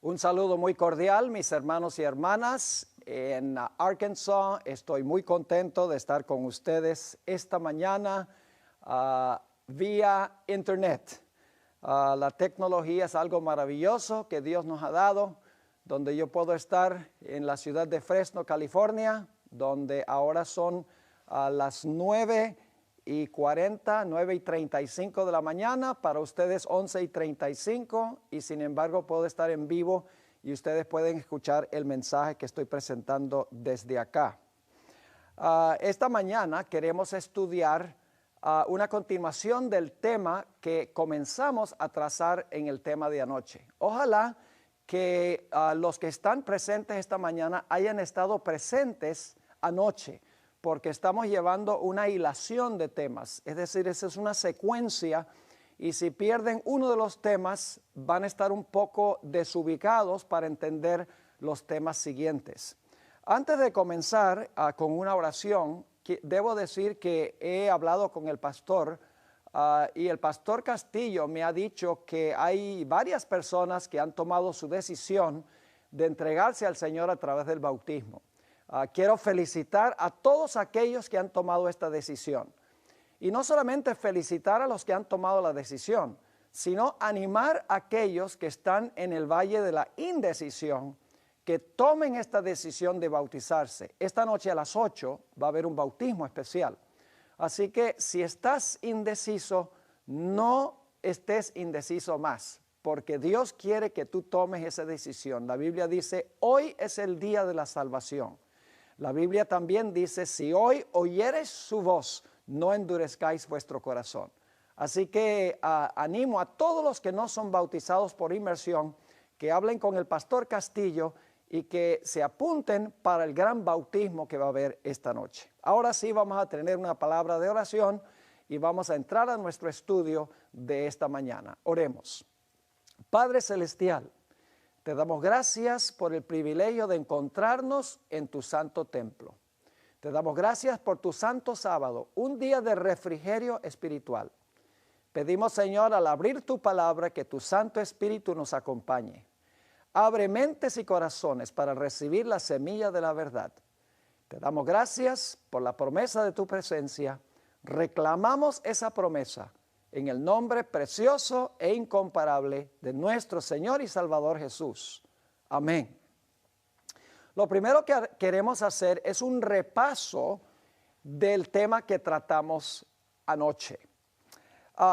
Un saludo muy cordial, mis hermanos y hermanas. En Arkansas estoy muy contento de estar con ustedes esta mañana vía internet. La tecnología es algo maravilloso que Dios nos ha dado, donde yo puedo estar en la ciudad de Fresno, California, donde ahora son las 9:40, 9:35 de la mañana, para ustedes 11:35, y sin embargo puedo estar en vivo y ustedes pueden escuchar el mensaje que estoy presentando desde acá. Esta mañana queremos estudiar una continuación del tema que comenzamos a trazar en el tema de anoche. Ojalá que los que están presentes esta mañana hayan estado presentes anoche, porque estamos llevando una hilación de temas, es decir, esa es una secuencia, y si pierden uno de los temas van a estar un poco desubicados para entender los temas siguientes. Antes de comenzar con una oración, debo decir que he hablado con el pastor y el pastor Castillo me ha dicho que hay varias personas que han tomado su decisión de entregarse al Señor a través del bautismo. Quiero felicitar a todos aquellos que han tomado esta decisión. Y no solamente felicitar a los que han tomado la decisión, sino animar a aquellos que están en el valle de la indecisión, que tomen esta decisión de bautizarse. Esta noche a las 8 va a haber un bautismo especial. Así que si estás indeciso, no estés indeciso más, porque Dios quiere que tú tomes esa decisión. La Biblia dice, hoy es el día de la salvación. La Biblia también dice, si hoy oyeres su voz, no endurezcáis vuestro corazón. Así que animo a todos los que no son bautizados por inmersión, que hablen con el pastor Castillo y que se apunten para el gran bautismo que va a haber esta noche. Ahora sí vamos a tener una palabra de oración y vamos a entrar a nuestro estudio de esta mañana. Oremos. Padre Celestial, te damos gracias por el privilegio de encontrarnos en tu santo templo. Te damos gracias por tu santo sábado, un día de refrigerio espiritual. Pedimos, Señor, al abrir tu palabra, que tu Santo Espíritu nos acompañe. Abre mentes y corazones para recibir la semilla de la verdad. Te damos gracias por la promesa de tu presencia. Reclamamos esa promesa en el nombre precioso e incomparable de nuestro Señor y Salvador Jesús. Amén. Lo primero que queremos hacer es un repaso del tema que tratamos anoche.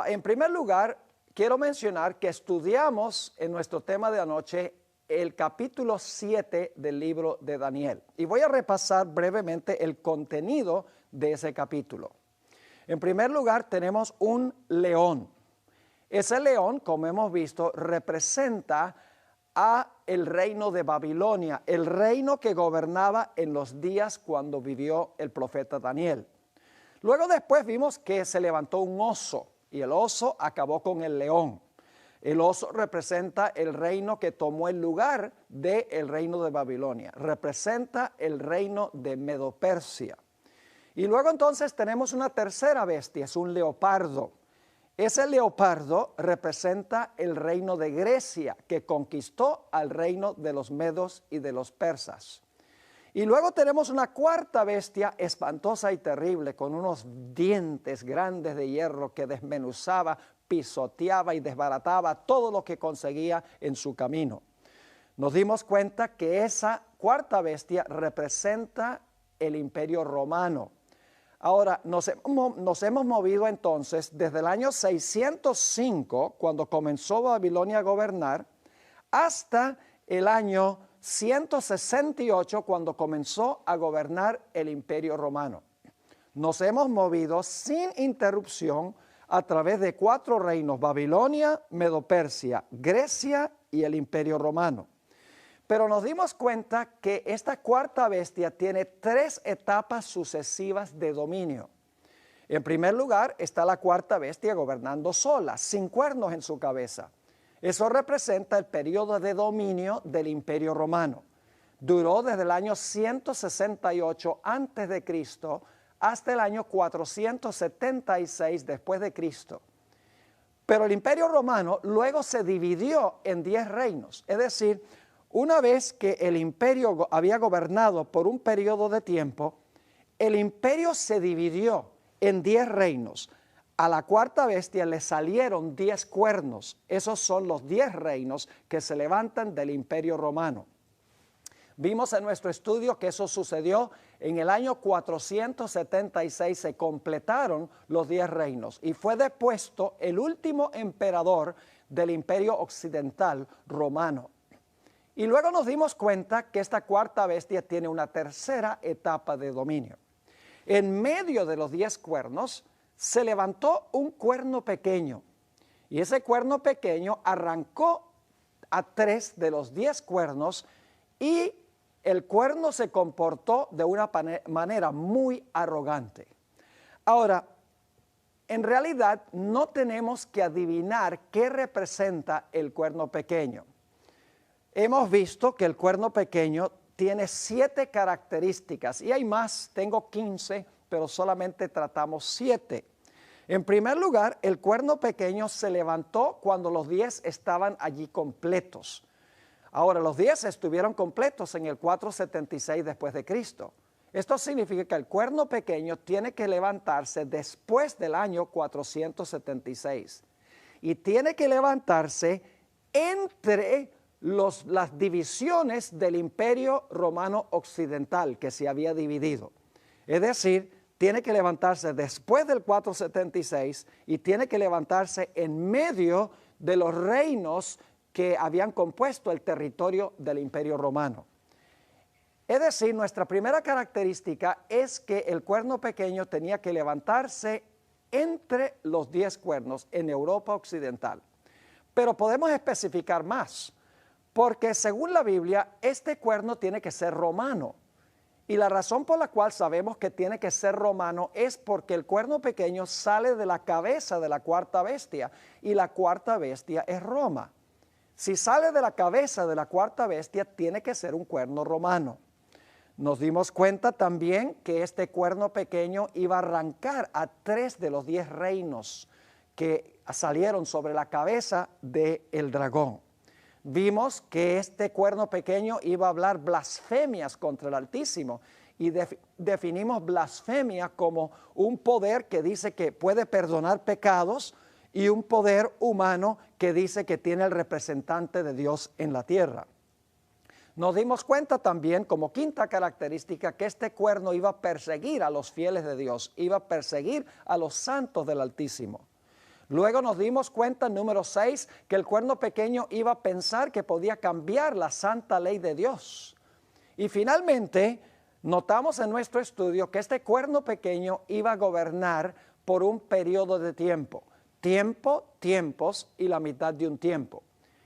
En primer lugar, quiero mencionar que estudiamos en nuestro tema de anoche el capítulo 7 del libro de Daniel. Y voy a repasar brevemente el contenido de ese capítulo. En primer lugar, tenemos un león. Ese león, como hemos visto, representa a el reino de Babilonia, el reino que gobernaba en los días cuando vivió el profeta Daniel. Luego después vimos que se levantó un oso y el oso acabó con el león. El oso representa el reino que tomó el lugar del reino de Babilonia, representa el reino de Medo-Persia. Y luego entonces tenemos una tercera bestia, es un leopardo. Ese leopardo representa el reino de Grecia, que conquistó al reino de los medos y de los persas. Y luego tenemos una cuarta bestia espantosa y terrible, con unos dientes grandes de hierro que desmenuzaba, pisoteaba y desbarataba todo lo que conseguía en su camino. Nos dimos cuenta que esa cuarta bestia representa el Imperio Romano. Ahora, nos hemos movido entonces desde el año 605, cuando comenzó Babilonia a gobernar, hasta el año 168, cuando comenzó a gobernar el Imperio Romano. Nos hemos movido sin interrupción a través de 4 reinos: Babilonia, Medo-Persia, Grecia y el Imperio Romano. Pero nos dimos cuenta que esta cuarta bestia tiene 3 etapas sucesivas de dominio. En primer lugar está la cuarta bestia gobernando sola, sin cuernos en su cabeza. Eso representa el periodo de dominio del Imperio Romano. Duró desde el año 168 a.C. hasta el año 476 después de Cristo. Pero el Imperio Romano luego se dividió en 10 reinos. Es decir, una vez que el imperio había gobernado por un periodo de tiempo, el imperio se dividió en 10 reinos. A la cuarta bestia le salieron 10 cuernos. Esos son los 10 reinos que se levantan del Imperio Romano. Vimos en nuestro estudio que eso sucedió en el año 476, se completaron los 10 reinos y fue depuesto el último emperador del Imperio Occidental Romano. Y luego nos dimos cuenta que esta cuarta bestia tiene una tercera etapa de dominio. En medio de los 10 cuernos se levantó un cuerno pequeño y ese cuerno pequeño arrancó a 3 de los 10 cuernos y el cuerno se comportó de una manera muy arrogante. Ahora, en realidad no tenemos que adivinar qué representa el cuerno pequeño. Hemos visto que el cuerno pequeño tiene 7 características y hay más, tengo 15, pero solamente tratamos 7. En primer lugar, el cuerno pequeño se levantó cuando los 10 estaban allí completos. Ahora, los 10 estuvieron completos en el 476 después de Cristo. Esto significa que el cuerno pequeño tiene que levantarse después del año 476 y tiene que levantarse entre las divisiones del Imperio Romano Occidental que se había dividido. Es decir, tiene que levantarse después del 476 y tiene que levantarse en medio de los reinos que habían compuesto el territorio del Imperio Romano. Es decir, nuestra primera característica es que el cuerno pequeño tenía que levantarse entre los 10 cuernos en Europa Occidental. Pero podemos especificar más, porque según la Biblia, este cuerno tiene que ser romano. Y la razón por la cual sabemos que tiene que ser romano es porque el cuerno pequeño sale de la cabeza de la cuarta bestia, y la cuarta bestia es Roma. Si sale de la cabeza de la cuarta bestia, tiene que ser un cuerno romano. Nos dimos cuenta también que este cuerno pequeño iba a arrancar a 3 de los 10 reinos que salieron sobre la cabeza del dragón. Vimos que este cuerno pequeño iba a hablar blasfemias contra el Altísimo y definimos blasfemia como un poder que dice que puede perdonar pecados y un poder humano que dice que tiene el representante de Dios en la tierra. Nos dimos cuenta también, como quinta característica, que este cuerno iba a perseguir a los fieles de Dios, iba a perseguir a los santos del Altísimo. Luego nos dimos cuenta, número 6, que el cuerno pequeño iba a pensar que podía cambiar la santa ley de Dios. Y finalmente, notamos en nuestro estudio que este cuerno pequeño iba a gobernar por un periodo de tiempo. Tiempos y la mitad de un tiempo.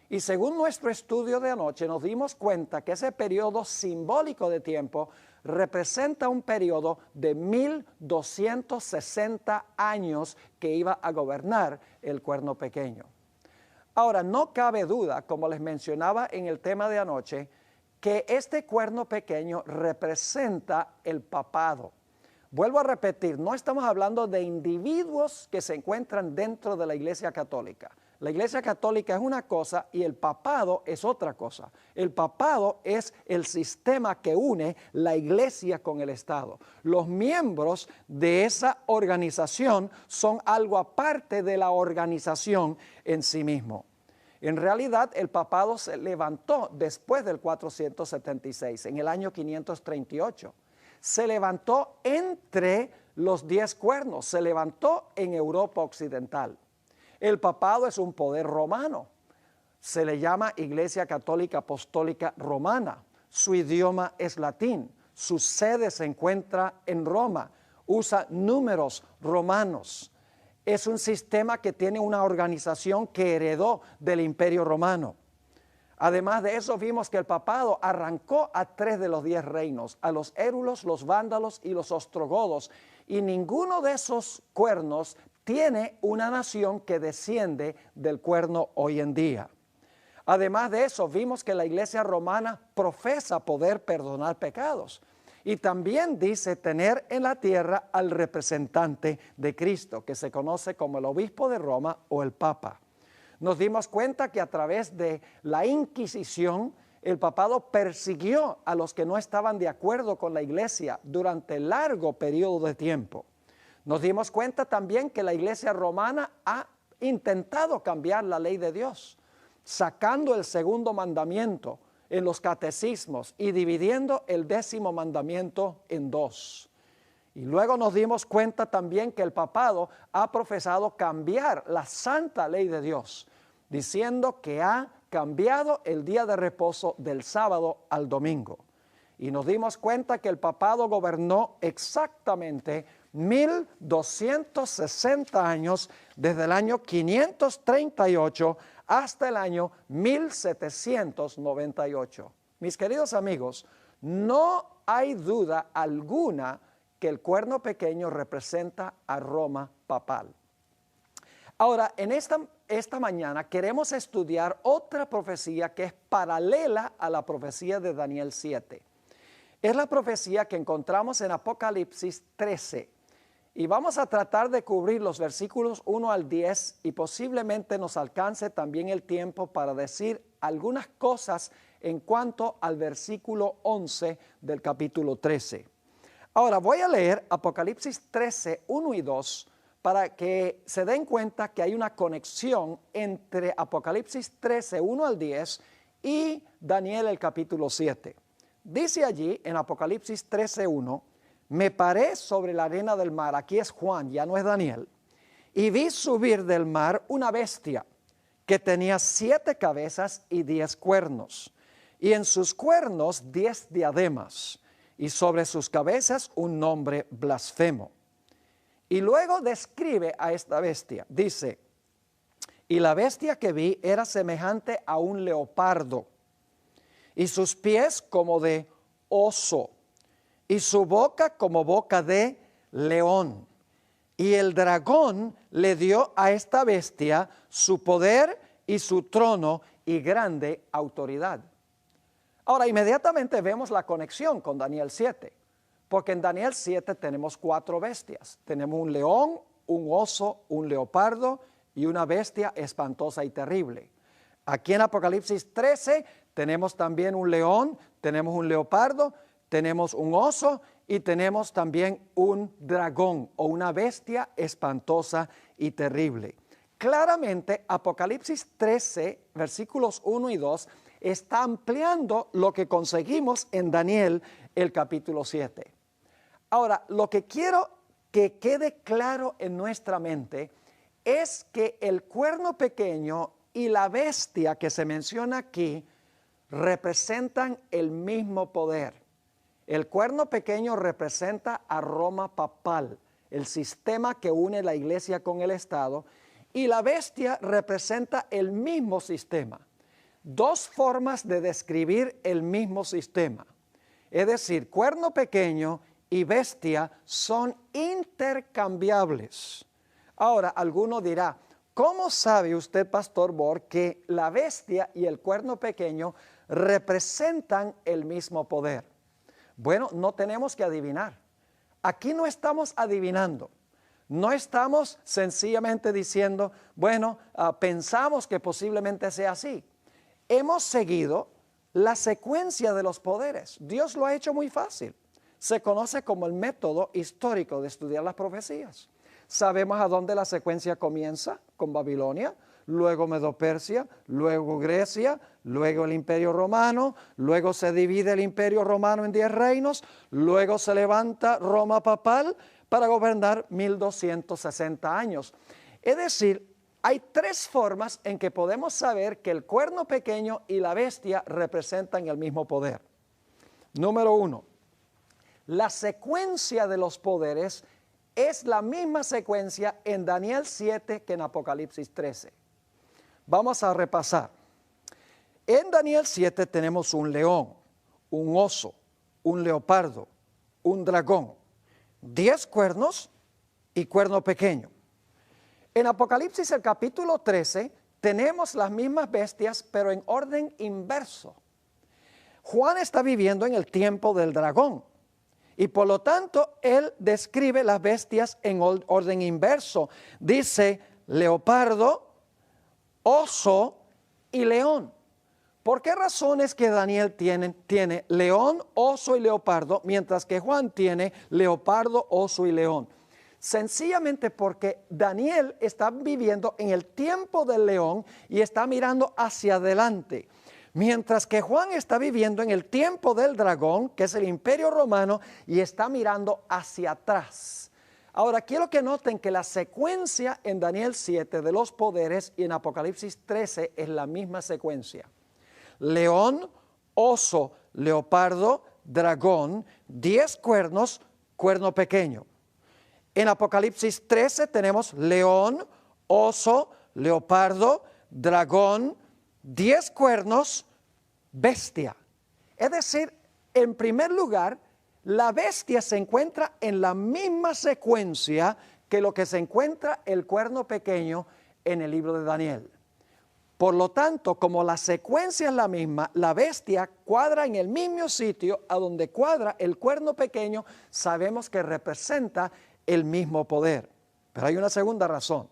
Y según nuestro estudio de anoche nos dimos cuenta que ese periodo simbólico de tiempo representa un periodo de 1260 años que iba a gobernar el cuerno pequeño. Ahora, no cabe duda, como les mencionaba en el tema de anoche, que este cuerno pequeño representa el papado. Vuelvo a repetir, no estamos hablando de individuos que se encuentran dentro de la Iglesia Católica. La Iglesia Católica es una cosa y el papado es otra cosa. El papado es el sistema que une la Iglesia con el Estado. Los miembros de esa organización son algo aparte de la organización en sí mismo. En realidad, el papado se levantó después del 476, en el año 538. Se levantó entre los 10 cuernos, se levantó en Europa Occidental. El papado es un poder romano, se le llama Iglesia Católica Apostólica Romana, su idioma es latín, su sede se encuentra en Roma, usa números romanos, es un sistema que tiene una organización que heredó del Imperio Romano. Además de eso, vimos que el papado arrancó a 3 de los 10 reinos, a los érulos, los vándalos y los ostrogodos, y ninguno de esos cuernos tiene una nación que desciende del cuerno hoy en día. Además de eso, vimos que la Iglesia romana profesa poder perdonar pecados. Y también dice tener en la tierra al representante de Cristo, que se conoce como el obispo de Roma o el Papa. Nos dimos cuenta que a través de la Inquisición, el papado persiguió a los que no estaban de acuerdo con la iglesia durante largo periodo de tiempo. Nos dimos cuenta también que la iglesia romana ha intentado cambiar la ley de Dios, sacando el segundo mandamiento en los catecismos y dividiendo el 10º mandamiento en 2. Y luego nos dimos cuenta también que el papado ha profesado cambiar la santa ley de Dios, diciendo que ha cambiado el día de reposo del sábado al domingo. Y nos dimos cuenta que el papado gobernó exactamente 1260 años, desde el año 538 hasta el año 1798. Mis queridos amigos, no hay duda alguna que el cuerno pequeño representa a Roma papal. Ahora, en esta mañana queremos estudiar otra profecía que es paralela a la profecía de Daniel 7. Es la profecía que encontramos en Apocalipsis 13. Y vamos a tratar de cubrir los versículos 1 al 10 y posiblemente nos alcance también el tiempo para decir algunas cosas en cuanto al versículo 11 del capítulo 13. Ahora voy a leer Apocalipsis 13, 1 y 2 para que se den cuenta que hay una conexión entre Apocalipsis 13, 1 al 10 y Daniel el capítulo 7. Dice allí en Apocalipsis 13, 1, me paré sobre la arena del mar, aquí es Juan, ya no es Daniel, y vi subir del mar una bestia que tenía 7 cabezas y 10 cuernos, y en sus cuernos 10 diademas, y sobre sus cabezas un nombre blasfemo. Y luego describe a esta bestia, dice, y la bestia que vi era semejante a un leopardo, y sus pies como de oso, y su boca como boca de león. Y el dragón le dio a esta bestia su poder y su trono y grande autoridad. Ahora, inmediatamente vemos la conexión con Daniel 7, porque en Daniel 7 tenemos 4 bestias. Tenemos un león, un oso, un leopardo y una bestia espantosa y terrible. Aquí en Apocalipsis 13 tenemos también un león, tenemos un leopardo, tenemos un oso y tenemos también un dragón o una bestia espantosa y terrible. Claramente, Apocalipsis 13, versículos 1 y 2, está ampliando lo que conseguimos en Daniel, el capítulo 7. Ahora, lo que quiero que quede claro en nuestra mente es que el cuerno pequeño y la bestia que se menciona aquí representan el mismo poder. El cuerno pequeño representa a Roma papal, el sistema que une la iglesia con el Estado, y la bestia representa el mismo sistema. 2 formas de describir el mismo sistema. Es decir, cuerno pequeño y bestia son intercambiables. Ahora, alguno dirá, ¿cómo sabe usted, Pastor Bor, que la bestia y el cuerno pequeño representan el mismo poder? Bueno, no tenemos que adivinar. Aquí no estamos adivinando. No estamos sencillamente diciendo, bueno, pensamos que posiblemente sea así. Hemos seguido la secuencia de los poderes. Dios lo ha hecho muy fácil. Se conoce como el método histórico de estudiar las profecías. Sabemos a dónde la secuencia comienza, con Babilonia, luego Medo-Persia, luego Grecia, luego el Imperio Romano, luego se divide el Imperio Romano en 10 reinos, luego se levanta Roma papal para gobernar 1260 años. Es decir, hay 3 formas en que podemos saber que el cuerno pequeño y la bestia representan el mismo poder. Número 1, la secuencia de los poderes es la misma secuencia en Daniel 7 que en Apocalipsis 13. Vamos a repasar. En Daniel 7 tenemos un león, un oso, un leopardo, un dragón, 10 cuernos y cuerno pequeño. En Apocalipsis el capítulo 13 tenemos las mismas bestias, pero en orden inverso. Juan está viviendo en el tiempo del dragón Y por lo tanto, él describe las bestias en orden inverso. Dice leopardo, oso y león. ¿Por qué razones que Daniel tiene león, oso y leopardo, mientras que Juan tiene leopardo, oso y león? Sencillamente porque Daniel está viviendo en el tiempo del león y está mirando hacia adelante, mientras que Juan está viviendo en el tiempo del dragón, que es el Imperio Romano, y está mirando hacia atrás. Ahora, quiero que noten que la secuencia en Daniel 7 de los poderes y en Apocalipsis 13 es la misma secuencia. León, oso, leopardo, dragón, 10 cuernos, cuerno pequeño. En Apocalipsis 13 tenemos león, oso, leopardo, dragón, 10 cuernos, bestia. Es decir, en primer lugar, la bestia se encuentra en la misma secuencia que lo que se encuentra el cuerno pequeño en el libro de Daniel. Por lo tanto, como la secuencia es la misma, la bestia cuadra en el mismo sitio a donde cuadra el cuerno pequeño, sabemos que representa el mismo poder. Pero hay una segunda razón,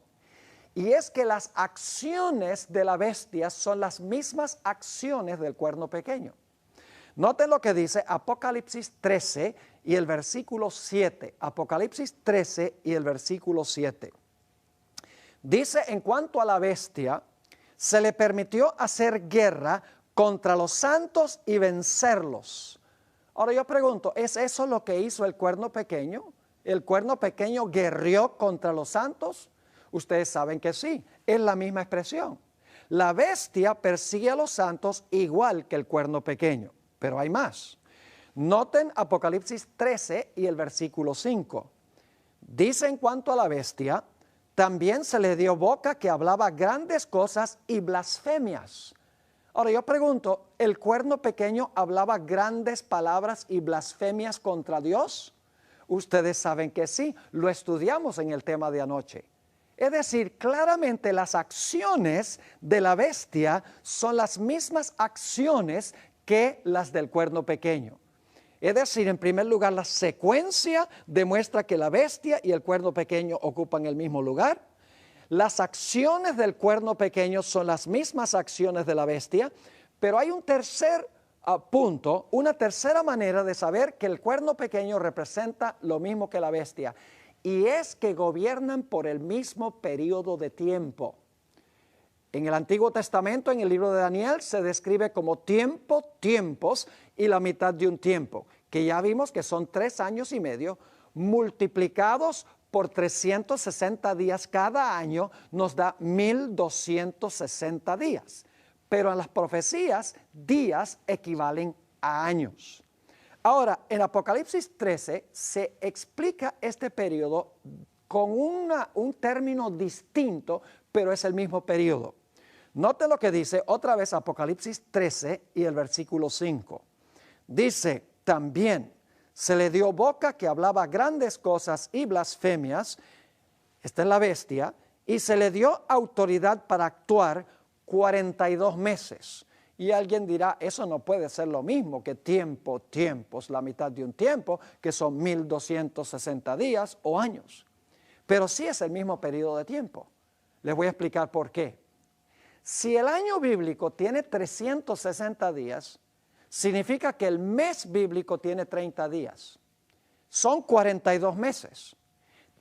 y es que las acciones de la bestia son las mismas acciones del cuerno pequeño. Noten lo que dice Apocalipsis 13 y el versículo 7. Apocalipsis 13 y el versículo 7. Dice, en cuanto a la bestia, se le permitió hacer guerra contra los santos y vencerlos. Ahora yo pregunto, ¿es eso lo que hizo el cuerno pequeño? ¿El cuerno pequeño guerrió contra los santos? Ustedes saben que sí, es la misma expresión. La bestia persigue a los santos igual que el cuerno pequeño, pero hay más. Noten Apocalipsis 13 y el versículo 5. Dice en cuanto a la bestia, también se le dio boca que hablaba grandes cosas y blasfemias. Ahora yo pregunto, ¿el cuerno pequeño hablaba grandes palabras y blasfemias contra Dios? Ustedes saben que sí, lo estudiamos en el tema de anoche. Es decir, claramente las acciones de la bestia son las mismas acciones que las del cuerno pequeño. Es decir, en primer lugar, la secuencia demuestra que la bestia y el cuerno pequeño ocupan el mismo lugar. Las acciones del cuerno pequeño son las mismas acciones de la bestia, pero hay un tercer punto, una tercera manera de saber que el cuerno pequeño representa lo mismo que la bestia, y es que gobiernan por el mismo periodo de tiempo. En el Antiguo Testamento, en el libro de Daniel, se describe como tiempo, tiempos y la mitad de un tiempo, que ya vimos que son 3 años y medio, multiplicados por 360 días cada año, nos da 1260 días. Pero en las profecías, días equivalen a años. Ahora, en Apocalipsis 13 se explica este periodo con un término distinto, pero es el mismo periodo. Note lo que dice otra vez Apocalipsis 13 y el versículo 5. Dice, también se le dio boca que hablaba grandes cosas y blasfemias, esta es la bestia, y se le dio autoridad para actuar 42 meses. Y alguien dirá, eso no puede ser lo mismo que tiempo, tiempos, la mitad de un tiempo, que son 1260 días o años. Pero sí es el mismo periodo de tiempo. Les voy a explicar por qué. Si el año bíblico tiene 360 días, significa que el mes bíblico tiene 30 días. Son 42 meses.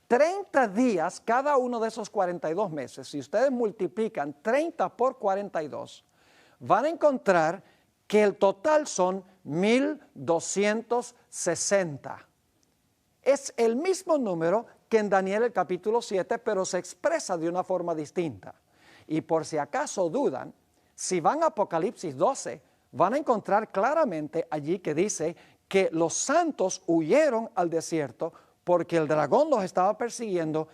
30 días, cada uno de esos 42 meses, si ustedes multiplican 30 por 42, van a encontrar que el total son 1260. Es el mismo número que en Daniel el capítulo 7, pero se expresa de una forma distinta. Y por si acaso dudan, si van a Apocalipsis 12, van a encontrar claramente allí que dice que los santos huyeron al desierto porque el dragón los estaba persiguiendo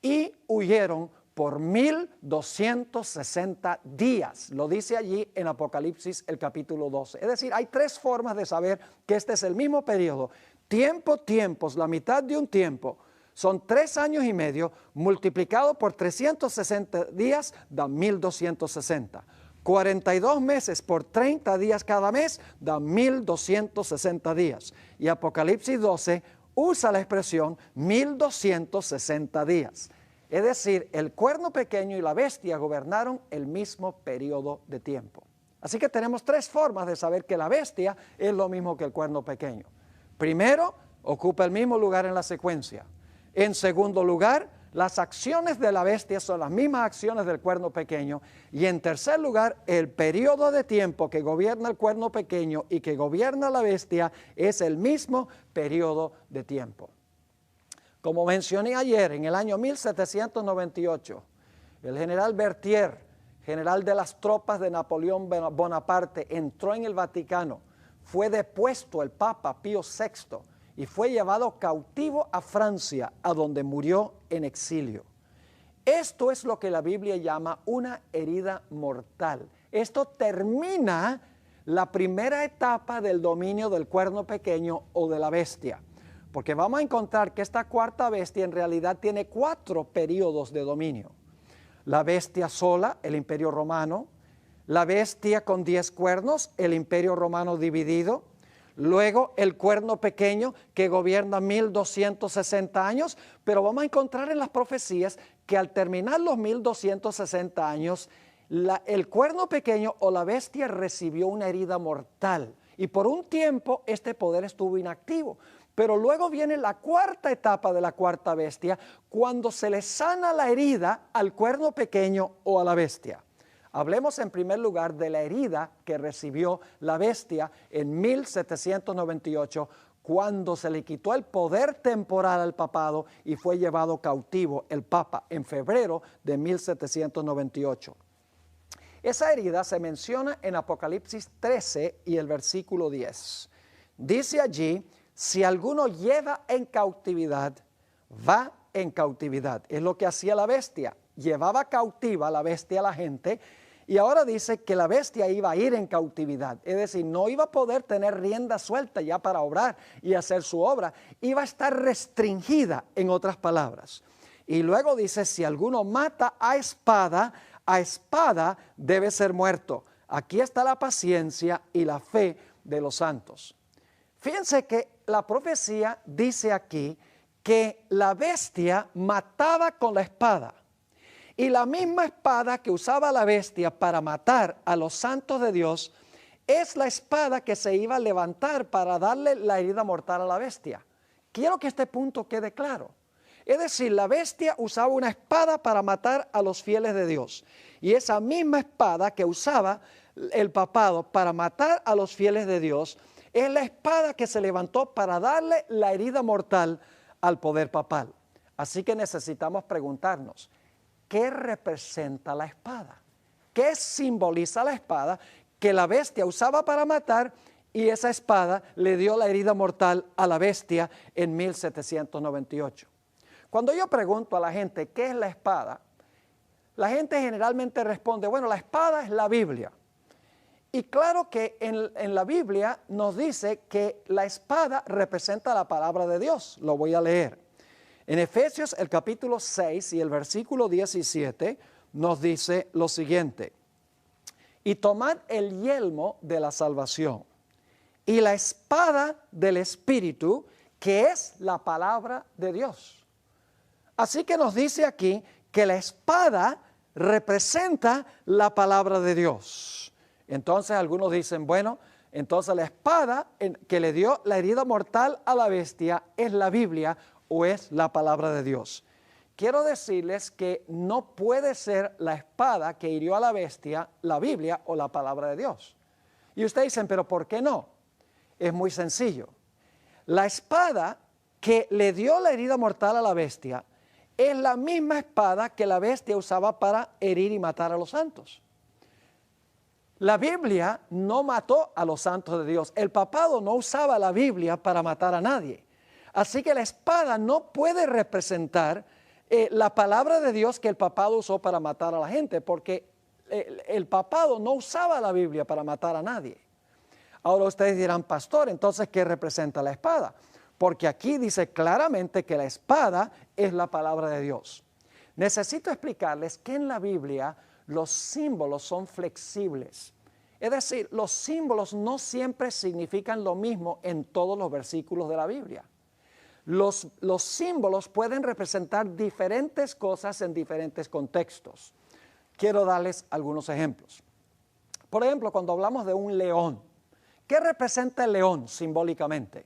y huyeron por 1260 días. Lo dice allí en Apocalipsis el capítulo 12. Es decir, hay 3 formas de saber que este es el mismo periodo. Tiempo, tiempos, la mitad de un tiempo. Son 3 años y medio multiplicado por 360 días da 1260. 42 meses por 30 días cada mes da 1260 días. Y Apocalipsis 12 usa la expresión 1260 días. Es decir, el cuerno pequeño y la bestia gobernaron el mismo periodo de tiempo. Así que tenemos tres formas de saber que la bestia es lo mismo que el cuerno pequeño. Primero, ocupa el mismo lugar en la secuencia. En segundo lugar, las acciones de la bestia son las mismas acciones del cuerno pequeño. Y en tercer lugar, el periodo de tiempo que gobierna el cuerno pequeño y que gobierna la bestia es el mismo periodo de tiempo. Como mencioné ayer, en el año 1798, el general Berthier, general de las tropas de Napoleón Bonaparte, entró en el Vaticano, fue depuesto el Papa Pío VI y fue llevado cautivo a Francia, a donde murió en exilio. Esto es lo que la Biblia llama una herida mortal. Esto termina la primera etapa del dominio del cuerno pequeño o de la bestia, porque vamos a encontrar que esta cuarta bestia en realidad tiene 4 periodos de dominio. La bestia sola, el Imperio Romano; la bestia con 10 cuernos, el Imperio Romano dividido; luego el cuerno pequeño que gobierna 1260 años, pero vamos a encontrar en las profecías que al terminar los 1260 años, el cuerno pequeño o la bestia recibió una herida mortal y por un tiempo este poder estuvo inactivo. Pero luego viene la cuarta etapa de la cuarta bestia, cuando se le sana la herida al cuerno pequeño o a la bestia. Hablemos en primer lugar de la herida que recibió la bestia en 1798, cuando se le quitó el poder temporal al papado y fue llevado cautivo el Papa en febrero de 1798. Esa herida se menciona en Apocalipsis 13 y el versículo 10. Dice allí: si alguno lleva en cautividad, va en cautividad. Es lo que hacía la bestia. Llevaba cautiva la bestia a la gente y ahora dice que la bestia iba a ir en cautividad. Es decir, no iba a poder tener rienda suelta ya para obrar y hacer su obra. Iba a estar restringida, en otras palabras. Y luego dice: si alguno mata a espada debe ser muerto. Aquí está la paciencia y la fe de los santos. Fíjense que la profecía dice aquí que la bestia mataba con la espada. Y la misma espada que usaba la bestia para matar a los santos de Dios es la espada que se iba a levantar para darle la herida mortal a la bestia. Quiero que este punto quede claro. Es decir, la bestia usaba una espada para matar a los fieles de Dios. Y esa misma espada que usaba el papado para matar a los fieles de Dios es la espada que se levantó para darle la herida mortal al poder papal. Así que necesitamos preguntarnos: ¿qué representa la espada? ¿Qué simboliza la espada que la bestia usaba para matar y esa espada le dio la herida mortal a la bestia en 1798? Cuando yo pregunto a la gente ¿qué es la espada?, la gente generalmente responde: bueno, la espada es la Biblia. Y claro que en la Biblia nos dice que la espada representa la palabra de Dios. Lo voy a leer. En Efesios el capítulo 6 y el versículo 17 nos dice lo siguiente: y tomad el yelmo de la salvación y la espada del Espíritu, que es la palabra de Dios. Así que nos dice aquí que la espada representa la palabra de Dios. Entonces algunos dicen: bueno, entonces la espada que le dio la herida mortal a la bestia es la Biblia o es la palabra de Dios. Quiero decirles que no puede ser la espada que hirió a la bestia la Biblia o la palabra de Dios. Y ustedes dicen: pero ¿por qué no? Es muy sencillo. La espada que le dio la herida mortal a la bestia es la misma espada que la bestia usaba para herir y matar a los santos. La Biblia no mató a los santos de Dios. El papado no usaba la Biblia para matar a nadie. Así que la espada no puede representar la palabra de Dios que el papado usó para matar a la gente, porque el papado no usaba la Biblia para matar a nadie. Ahora ustedes dirán: pastor, entonces ¿qué representa la espada? Porque aquí dice claramente que la espada es la palabra de Dios. Necesito explicarles que en la Biblia los símbolos son flexibles. Es decir, los símbolos no siempre significan lo mismo en todos los versículos de la Biblia. Los símbolos pueden representar diferentes cosas en diferentes contextos. Quiero darles algunos ejemplos. Por ejemplo, cuando hablamos de un león, ¿qué representa el león simbólicamente?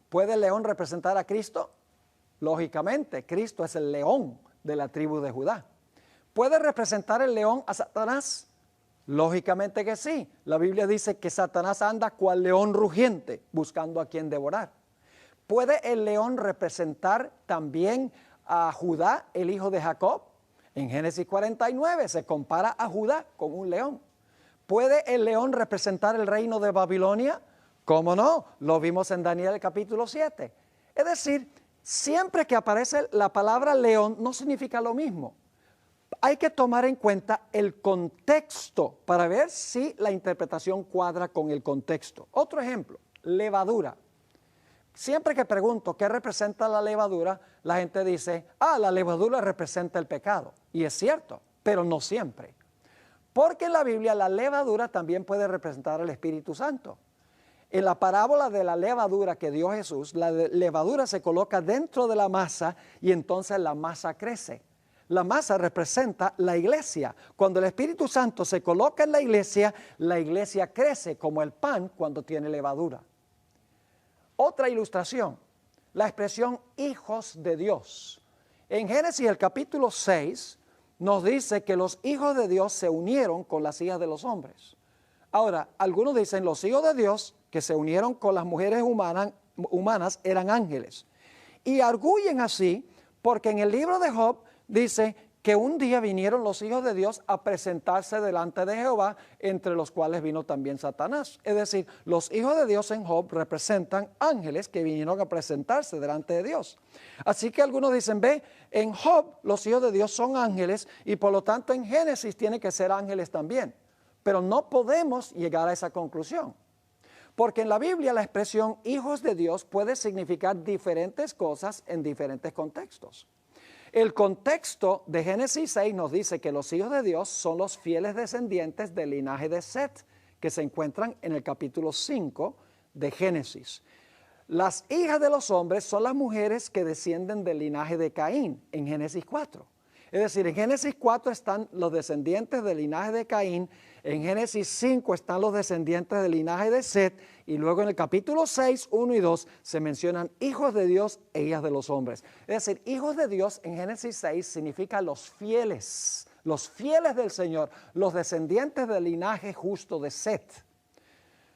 ¿Puede el león representar a Cristo? Lógicamente, Cristo es el león de la tribu de Judá. ¿Puede representar el león a Satanás? Lógicamente que sí. La Biblia dice que Satanás anda cual león rugiente, buscando a quien devorar. ¿Puede el león representar también a Judá, el hijo de Jacob? En Génesis 49 se compara a Judá con un león. ¿Puede el león representar el reino de Babilonia? ¿Cómo no? Lo vimos en Daniel capítulo 7. Es decir, siempre que aparece la palabra león no significa lo mismo. Hay que tomar en cuenta el contexto para ver si la interpretación cuadra con el contexto. Otro ejemplo, levadura. Siempre que pregunto qué representa la levadura, la gente dice, la levadura representa el pecado. Y es cierto, pero no siempre. Porque en la Biblia la levadura también puede representar al Espíritu Santo. En la parábola de la levadura que dio Jesús, la levadura se coloca dentro de la masa y entonces la masa crece. La masa representa la iglesia. Cuando el Espíritu Santo se coloca en la iglesia crece como el pan cuando tiene levadura. Otra ilustración, la expresión hijos de Dios. En Génesis el capítulo 6 nos dice que los hijos de Dios se unieron con las hijas de los hombres. Ahora, algunos dicen los hijos de Dios que se unieron con las mujeres humanas eran ángeles. Y arguyen así porque en el libro de Job dice que un día vinieron los hijos de Dios a presentarse delante de Jehová, entre los cuales vino también Satanás. Es decir, los hijos de Dios en Job representan ángeles que vinieron a presentarse delante de Dios. Así que algunos dicen, en Job los hijos de Dios son ángeles y por lo tanto en Génesis tiene que ser ángeles también. Pero no podemos llegar a esa conclusión. Porque en la Biblia la expresión hijos de Dios puede significar diferentes cosas en diferentes contextos. El contexto de Génesis 6 nos dice que los hijos de Dios son los fieles descendientes del linaje de Set, que se encuentran en el capítulo 5 de Génesis. Las hijas de los hombres son las mujeres que descienden del linaje de Caín, en Génesis 4. Es decir, en Génesis 4 están los descendientes del linaje de Caín, en Génesis 5 están los descendientes del linaje de Set, y luego en el capítulo 6, 1 y 2 se mencionan hijos de Dios e hijas de los hombres. Es decir, hijos de Dios en Génesis 6 significa los fieles del Señor, los descendientes del linaje justo de Set.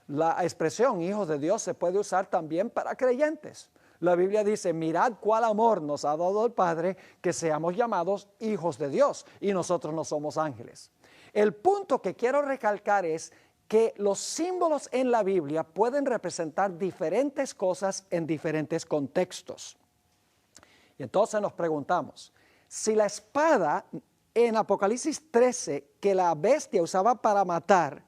La expresión hijos de Dios se puede usar también para creyentes. La Biblia dice, mirad cuál amor nos ha dado el Padre, que seamos llamados hijos de Dios, y nosotros no somos ángeles. El punto que quiero recalcar es que los símbolos en la Biblia pueden representar diferentes cosas en diferentes contextos. Y entonces nos preguntamos, si la espada en Apocalipsis 13, que la bestia usaba para matar,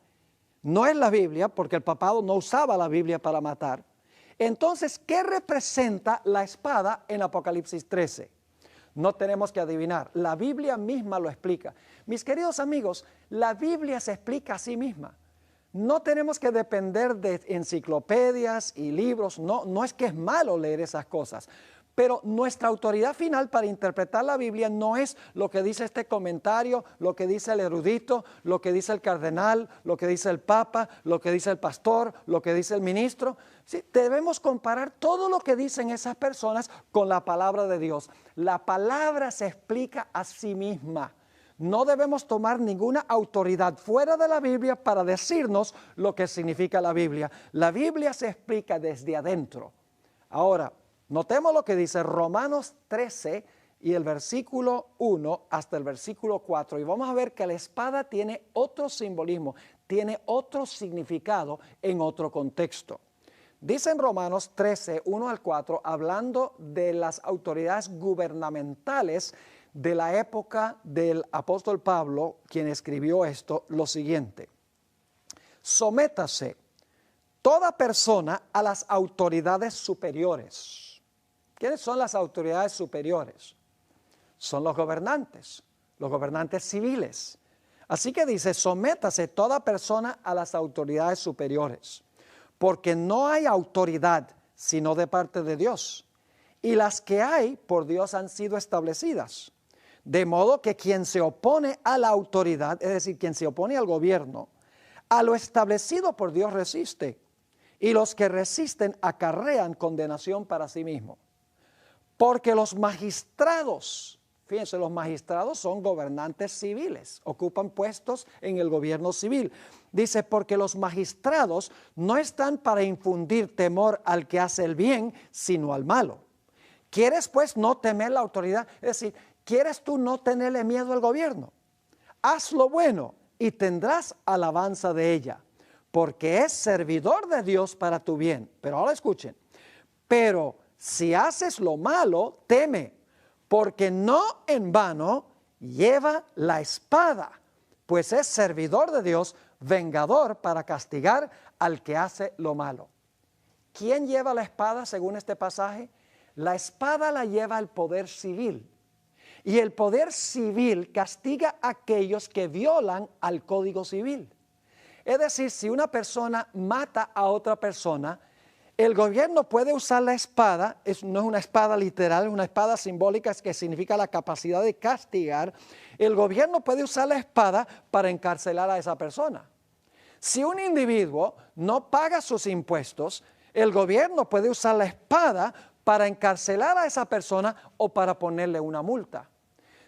no es la Biblia, porque el papado no usaba la Biblia para matar, entonces, ¿qué representa la espada en Apocalipsis 13? No tenemos que adivinar, la Biblia misma lo explica. Mis queridos amigos, la Biblia se explica a sí misma. No tenemos que depender de enciclopedias y libros, no es que es malo leer esas cosas. Pero nuestra autoridad final para interpretar la Biblia no es lo que dice este comentario, lo que dice el erudito, lo que dice el cardenal, lo que dice el papa, lo que dice el pastor, lo que dice el ministro. Sí, debemos comparar todo lo que dicen esas personas con la palabra de Dios. La palabra se explica a sí misma. No debemos tomar ninguna autoridad fuera de la Biblia para decirnos lo que significa la Biblia. La Biblia se explica desde adentro. Ahora, notemos lo que dice Romanos 13 y el versículo 1 hasta el versículo 4. Y vamos a ver que la espada tiene otro simbolismo, tiene otro significado en otro contexto. Dice en Romanos 13, 1 al 4, hablando de las autoridades gubernamentales de la época del apóstol Pablo, quien escribió esto, lo siguiente: sométase toda persona a las autoridades superiores. ¿Quiénes son las autoridades superiores? Son los gobernantes civiles. Así que dice, sométase toda persona a las autoridades superiores, porque no hay autoridad sino de parte de Dios, y las que hay por Dios han sido establecidas. De modo que quien se opone a la autoridad, es decir, quien se opone al gobierno, a lo establecido por Dios resiste, y los que resisten acarrean condenación para sí mismos. Porque los magistrados, fíjense, los magistrados son gobernantes civiles, ocupan puestos en el gobierno civil. Dice, porque los magistrados no están para infundir temor al que hace el bien, sino al malo. ¿Quieres pues no temer la autoridad? Es decir, ¿quieres tú no tenerle miedo al gobierno? Haz lo bueno y tendrás alabanza de ella, porque es servidor de Dios para tu bien. Pero ahora escuchen, pero si haces lo malo, teme, porque no en vano lleva la espada, pues es servidor de Dios, vengador para castigar al que hace lo malo. ¿Quién lleva la espada según este pasaje? La espada la lleva el poder civil. Y el poder civil castiga a aquellos que violan al Código Civil. Es decir, si una persona mata a otra persona, el gobierno puede usar la espada, no es una espada literal, es una espada simbólica que significa la capacidad de castigar. El gobierno puede usar la espada para encarcelar a esa persona. Si un individuo no paga sus impuestos, el gobierno puede usar la espada para encarcelar a esa persona o para ponerle una multa.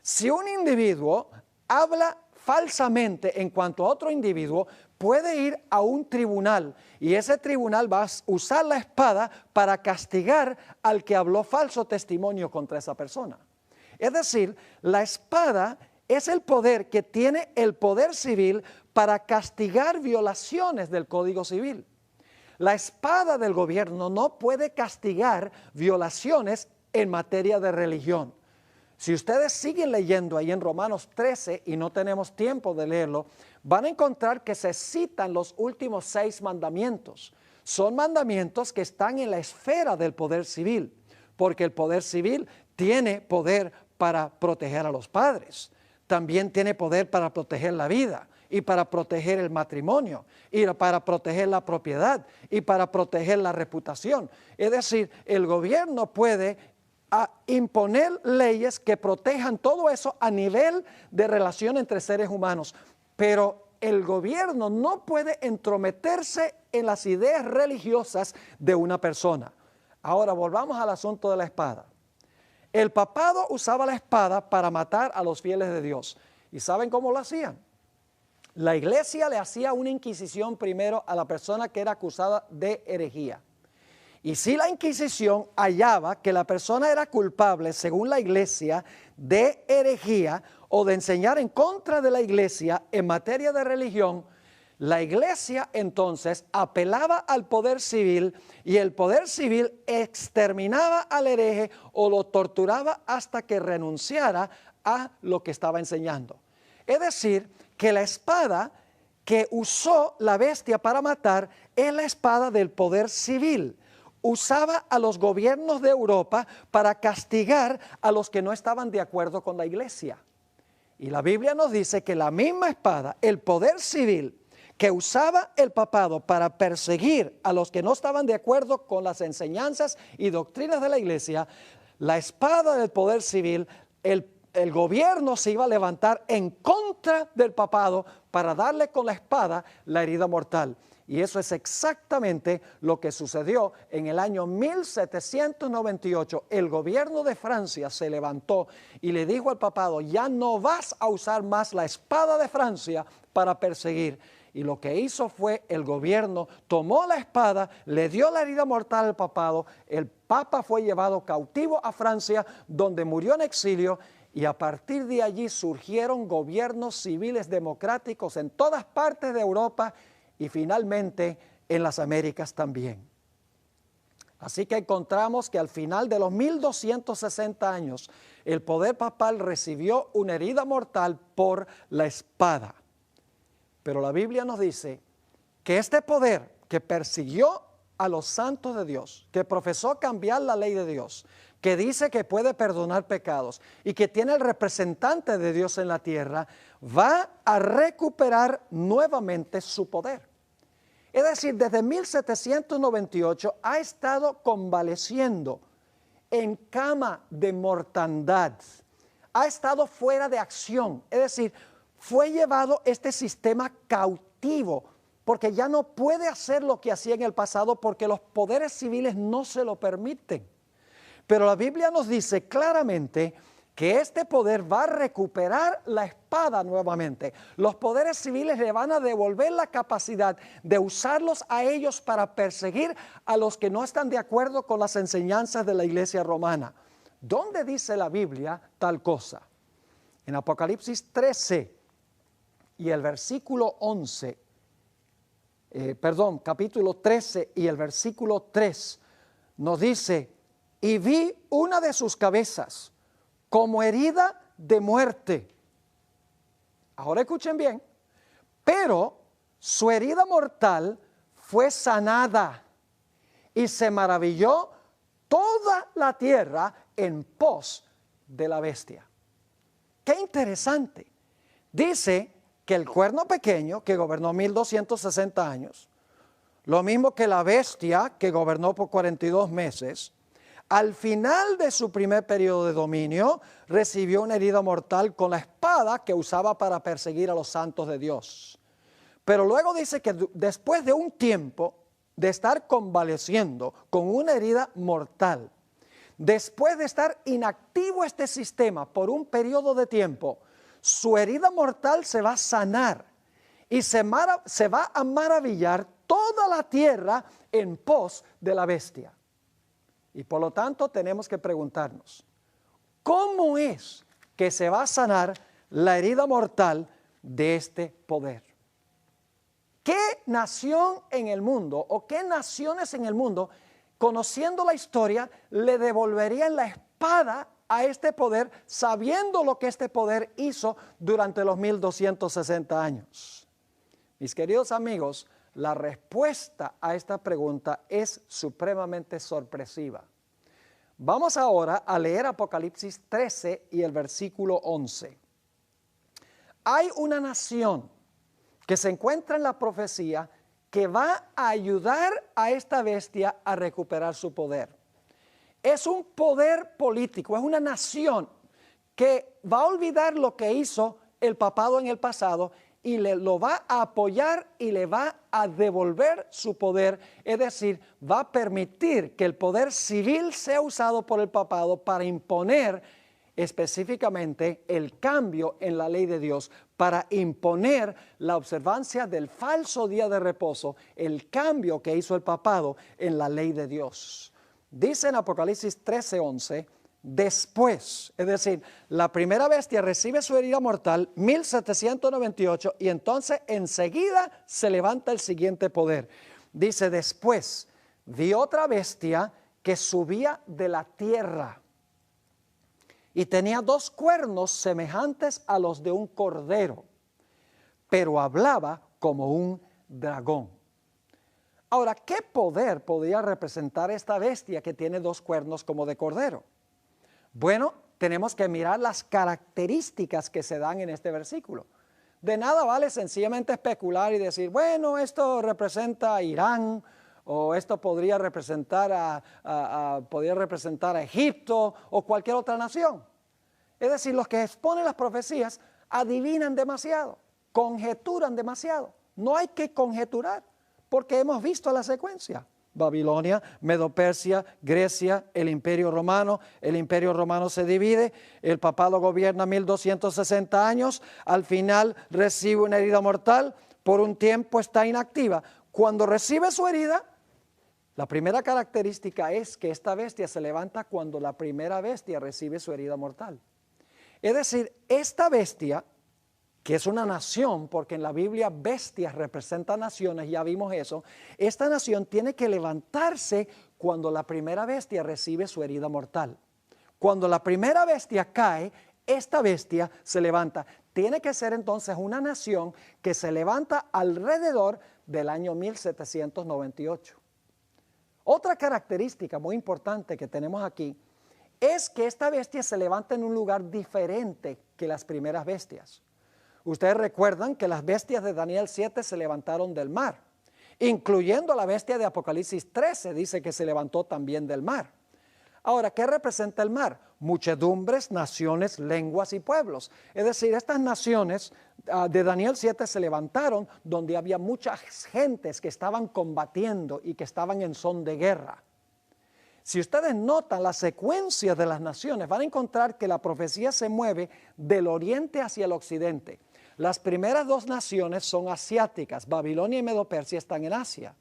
Si un individuo habla falsamente en cuanto a otro individuo, puede ir a un tribunal y ese tribunal va a usar la espada para castigar al que habló falso testimonio contra esa persona. Es decir, la espada es el poder que tiene el poder civil para castigar violaciones del Código Civil. La espada del gobierno no puede castigar violaciones en materia de religión. Si ustedes siguen leyendo ahí en Romanos 13 y no tenemos tiempo de leerlo, van a encontrar que se citan los últimos 6 mandamientos. Son mandamientos que están en la esfera del poder civil, porque el poder civil tiene poder para proteger a los padres, también tiene poder para proteger la vida y para proteger el matrimonio y para proteger la propiedad y para proteger la reputación. Es decir, el gobierno puede imponer leyes que protejan todo eso a nivel de relación entre seres humanos, pero el gobierno no puede entrometerse en las ideas religiosas de una persona. Ahora volvamos al asunto de la espada. El papado usaba la espada para matar a los fieles de Dios. ¿Y saben cómo lo hacían? La iglesia le hacía una inquisición primero a la persona que era acusada de herejía. Y si la Inquisición hallaba que la persona era culpable, según la iglesia, de herejía o de enseñar en contra de la iglesia en materia de religión, la iglesia entonces apelaba al poder civil y el poder civil exterminaba al hereje o lo torturaba hasta que renunciara a lo que estaba enseñando. Es decir, que la espada que usó la bestia para matar es la espada del poder civil. Usaba a los gobiernos de Europa para castigar a los que no estaban de acuerdo con la iglesia. Y la Biblia nos dice que la misma espada, el poder civil que usaba el papado para perseguir a los que no estaban de acuerdo con las enseñanzas y doctrinas de la iglesia, la espada del poder civil, el gobierno se iba a levantar en contra del papado para darle con la espada la herida mortal. Y eso es exactamente lo que sucedió en el año 1798. El gobierno de Francia se levantó y le dijo al papado, ya no vas a usar más la espada de Francia para perseguir. Y lo que hizo fue el gobierno tomó la espada, le dio la herida mortal al papado, el papa fue llevado cautivo a Francia, donde murió en exilio, y a partir de allí surgieron gobiernos civiles democráticos en todas partes de Europa y finalmente en las Américas también. Así que encontramos que al final de los 1260 años, el poder papal recibió una herida mortal por la espada. Pero la Biblia nos dice que este poder que persiguió a los santos de Dios, que profesó cambiar la ley de Dios, que dice que puede perdonar pecados y que tiene el representante de Dios en la tierra, va a recuperar nuevamente su poder. Es decir, desde 1798 ha estado convaleciendo en cama de mortandad, ha estado fuera de acción, es decir, fue llevado este sistema cautivo, porque ya no puede hacer lo que hacía en el pasado porque los poderes civiles no se lo permiten. Pero la Biblia nos dice claramente que este poder va a recuperar la espada nuevamente. Los poderes civiles le van a devolver la capacidad de usarlos a ellos para perseguir a los que no están de acuerdo con las enseñanzas de la iglesia romana. ¿Dónde dice la Biblia tal cosa? En Apocalipsis 13 y el versículo 11, capítulo 13 y el versículo 3 nos dice: y vi una de sus cabezas como herida de muerte. Ahora escuchen bien. Pero su herida mortal fue sanada y se maravilló toda la tierra en pos de la bestia. Qué interesante. Dice que el cuerno pequeño, que gobernó 1260 años, lo mismo que la bestia, que gobernó por 42 meses, al final de su primer periodo de dominio, recibió una herida mortal con la espada que usaba para perseguir a los santos de Dios. Pero luego dice que después de un tiempo de estar convaleciendo con una herida mortal, después de estar inactivo este sistema por un periodo de tiempo, su herida mortal se va a sanar y se va a maravillar toda la tierra en pos de la bestia. Y por lo tanto tenemos que preguntarnos, ¿cómo es que se va a sanar la herida mortal de este poder? ¿Qué nación en el mundo o qué naciones en el mundo, conociendo la historia, le devolverían la espada a este poder, sabiendo lo que este poder hizo durante los 1260 años? Mis queridos amigos, la respuesta a esta pregunta es supremamente sorpresiva. Vamos ahora a leer Apocalipsis 13 y el versículo 11. Hay una nación que se encuentra en la profecía que va a ayudar a esta bestia a recuperar su poder. Es un poder político, es una nación que va a olvidar lo que hizo el papado en el pasado y lo va a apoyar y le va a devolver su poder, es decir, va a permitir que el poder civil sea usado por el papado para imponer específicamente el cambio en la ley de Dios, para imponer la observancia del falso día de reposo, el cambio que hizo el papado en la ley de Dios. Dice en Apocalipsis 13:11, después, es decir, la primera bestia recibe su herida mortal, 1798, y entonces enseguida se levanta el siguiente poder. Dice, después vi otra bestia que subía de la tierra y tenía 2 cuernos semejantes a los de un cordero, pero hablaba como un dragón. Ahora, ¿qué poder podría representar esta bestia que tiene 2 cuernos como de cordero? Bueno, tenemos que mirar las características que se dan en este versículo. De nada vale sencillamente especular y decir, bueno, esto representa a Irán, o esto podría representar a Egipto o cualquier otra nación. Es decir, los que exponen las profecías adivinan demasiado, conjeturan demasiado. No hay que conjeturar, porque hemos visto la secuencia. Babilonia, Medo-Persia, Grecia, el Imperio Romano. El Imperio Romano se divide, el papado gobierna 1260 años, al final recibe una herida mortal, por un tiempo está inactiva. Cuando recibe su herida, la primera característica es que esta bestia se levanta cuando la primera bestia recibe su herida mortal. Es decir, esta bestia, que es una nación, porque en la Biblia bestias representan naciones, ya vimos eso, esta nación tiene que levantarse cuando la primera bestia recibe su herida mortal. Cuando la primera bestia cae, esta bestia se levanta. Tiene que ser entonces una nación que se levanta alrededor del año 1798. Otra característica muy importante que tenemos aquí es que esta bestia se levanta en un lugar diferente que las primeras bestias. Ustedes recuerdan que las bestias de Daniel 7 se levantaron del mar, incluyendo la bestia de Apocalipsis 13, dice que se levantó también del mar. Ahora, ¿qué representa el mar? Muchedumbres, naciones, lenguas y pueblos. Es decir, estas naciones de Daniel 7 se levantaron donde había muchas gentes que estaban combatiendo y que estaban en son de guerra. Si ustedes notan la secuencia de las naciones, van a encontrar que la profecía se mueve del oriente hacia el occidente. Las primeras dos naciones son asiáticas, Babilonia y Medo-Persia están en Asia.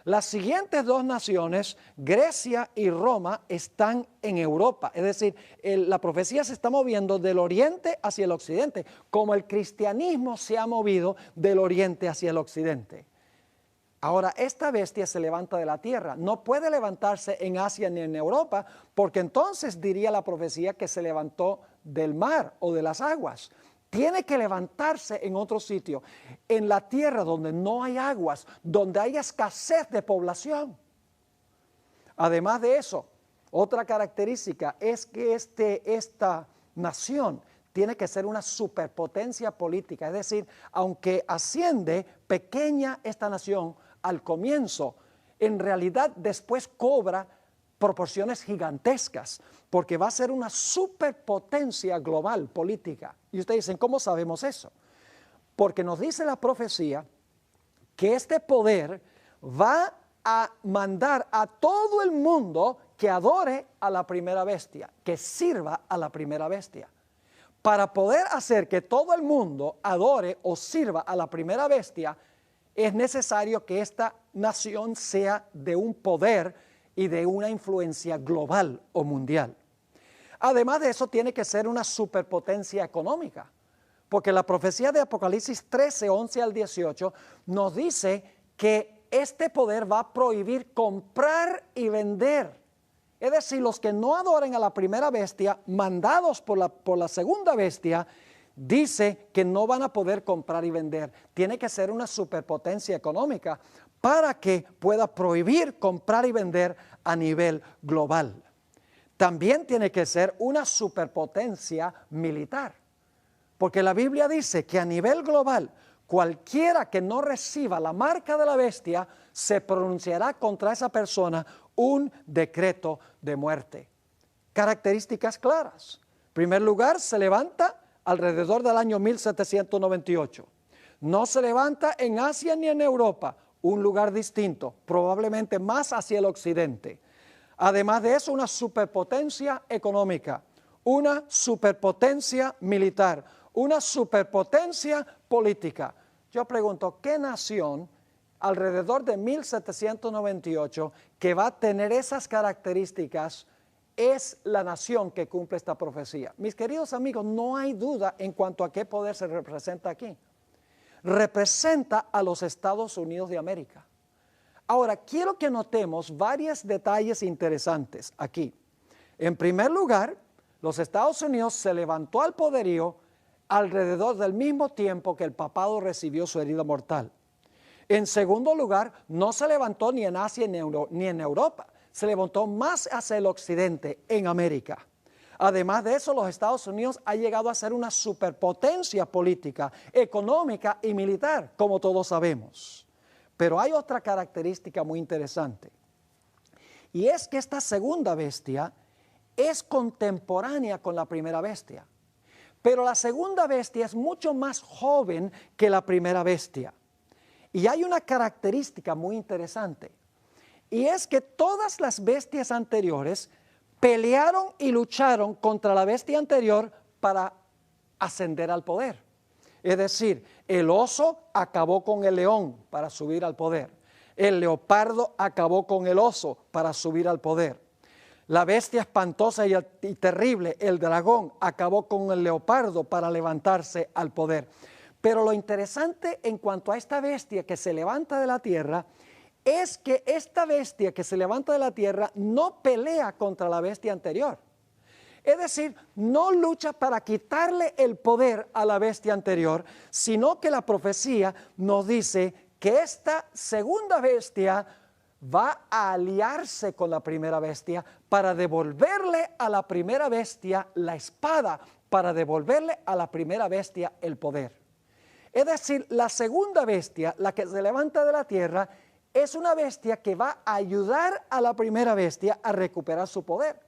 Las siguientes dos naciones, Grecia y Roma, están en Europa. Es decir, la profecía se está moviendo del oriente hacia el occidente, como el cristianismo se ha movido del oriente hacia el occidente. Ahora, esta bestia se levanta de la tierra. No puede levantarse en Asia ni en Europa, porque entonces diría la profecía que se levantó del mar o de las aguas. Tiene que levantarse en otro sitio, en la tierra donde no hay aguas, donde hay escasez de población. Además de eso, otra característica es que esta nación tiene que ser una superpotencia política. Es decir, aunque asciende pequeña esta nación al comienzo, en realidad después cobra proporciones gigantescas, porque va a ser una superpotencia global política. Y ustedes dicen, ¿cómo sabemos eso? Porque nos dice la profecía que este poder va a mandar a todo el mundo que adore a la primera bestia, que sirva a la primera bestia. Para poder hacer que todo el mundo adore o sirva a la primera bestia, es necesario que esta nación sea de un poder y de una influencia global o mundial. Además de eso, tiene que ser una superpotencia económica, porque la profecía de Apocalipsis 13, 11 al 18 nos dice que este poder va a prohibir comprar y vender. Es decir, los que no adoren a la primera bestia, mandados por la segunda bestia, dice que no van a poder comprar y vender. Tiene que ser una superpotencia económica para que pueda prohibir comprar y vender a nivel global. También tiene que ser una superpotencia militar, porque la Biblia dice que a nivel global, cualquiera que no reciba la marca de la bestia, se pronunciará contra esa persona un decreto de muerte. Características claras. En primer lugar, se levanta alrededor del año 1798. No se levanta en Asia ni en Europa, un lugar distinto, probablemente más hacia el occidente. Además de eso, una superpotencia económica, una superpotencia militar, una superpotencia política. Yo pregunto, ¿qué nación alrededor de 1798 que va a tener esas características es la nación que cumple esta profecía? Mis queridos amigos, no hay duda en cuanto a qué poder se representa aquí. Representa a los Estados Unidos de América. Ahora, quiero que notemos varios detalles interesantes aquí. En primer lugar, los Estados Unidos se levantó al poderío alrededor del mismo tiempo que el papado recibió su herida mortal. En segundo lugar, no se levantó ni en Asia ni en Europa, se levantó más hacia el occidente, en América. Además de eso, los Estados Unidos ha llegado a ser una superpotencia política, económica y militar, como todos sabemos. Pero hay otra característica muy interesante, y es que esta segunda bestia es contemporánea con la primera bestia. Pero la segunda bestia es mucho más joven que la primera bestia. Y hay una característica muy interesante, y es que todas las bestias anteriores pelearon y lucharon contra la bestia anterior para ascender al poder. Es decir, el oso acabó con el león para subir al poder. El leopardo acabó con el oso para subir al poder. La bestia espantosa y terrible, el dragón, acabó con el leopardo para levantarse al poder. Pero lo interesante en cuanto a esta bestia que se levanta de la tierra es que esta bestia que se levanta de la tierra no pelea contra la bestia anterior. Es decir, no lucha para quitarle el poder a la bestia anterior, sino que la profecía nos dice que esta segunda bestia va a aliarse con la primera bestia para devolverle a la primera bestia la espada, para devolverle a la primera bestia el poder. Es decir, la segunda bestia, la que se levanta de la tierra, es una bestia que va a ayudar a la primera bestia a recuperar su poder.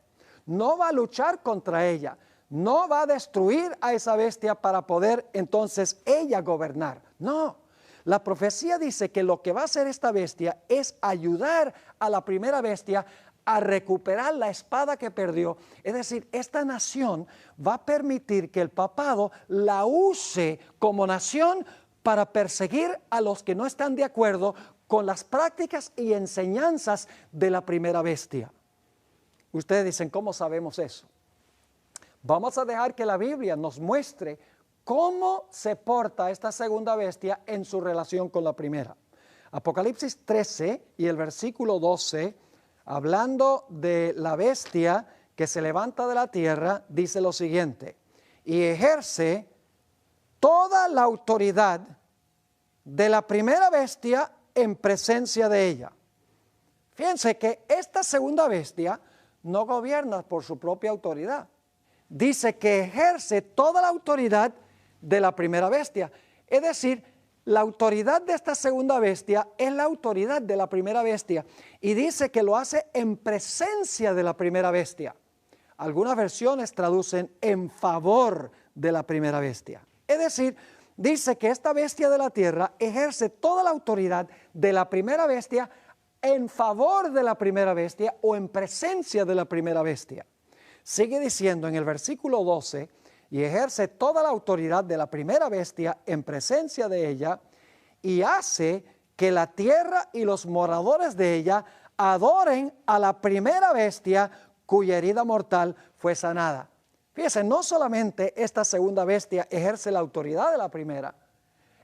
No va a luchar contra ella, no va a destruir a esa bestia para poder entonces ella gobernar. No, la profecía dice que lo que va a hacer esta bestia es ayudar a la primera bestia a recuperar la espada que perdió. Es decir, esta nación va a permitir que el papado la use como nación para perseguir a los que no están de acuerdo con las prácticas y enseñanzas de la primera bestia. Ustedes dicen, ¿cómo sabemos eso? Vamos a dejar que la Biblia nos muestre cómo se porta esta segunda bestia en su relación con la primera. Apocalipsis 13 y el versículo 12, hablando de la bestia que se levanta de la tierra, dice lo siguiente: y ejerce toda la autoridad de la primera bestia en presencia de ella. Fíjense que esta segunda bestia no gobierna por su propia autoridad. Dice que ejerce toda la autoridad de la primera bestia. Es decir, la autoridad de esta segunda bestia es la autoridad de la primera bestia. Y dice que lo hace en presencia de la primera bestia. Algunas versiones traducen en favor de la primera bestia. Es decir, dice que esta bestia de la tierra ejerce toda la autoridad de la primera bestia en favor de la primera bestia o en presencia de la primera bestia. Sigue diciendo en el versículo 12, y ejerce toda la autoridad de la primera bestia en presencia de ella, y hace que la tierra y los moradores de ella adoren a la primera bestia cuya herida mortal fue sanada. Fíjense, no solamente esta segunda bestia ejerce la autoridad de la primera,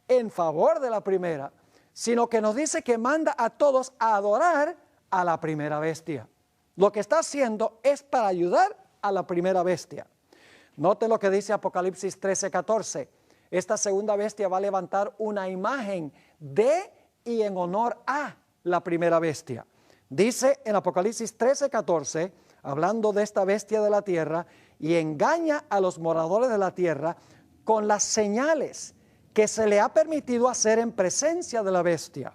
en favor de la primera, sino que nos dice que manda a todos a adorar a la primera bestia. Lo que está haciendo es para ayudar a la primera bestia. Noten lo que dice Apocalipsis 13:14. Esta segunda bestia va a levantar una imagen de y en honor a la primera bestia. Dice en Apocalipsis 13:14, hablando de esta bestia de la tierra, y engaña a los moradores de la tierra con las señales que se le ha permitido hacer en presencia de la bestia,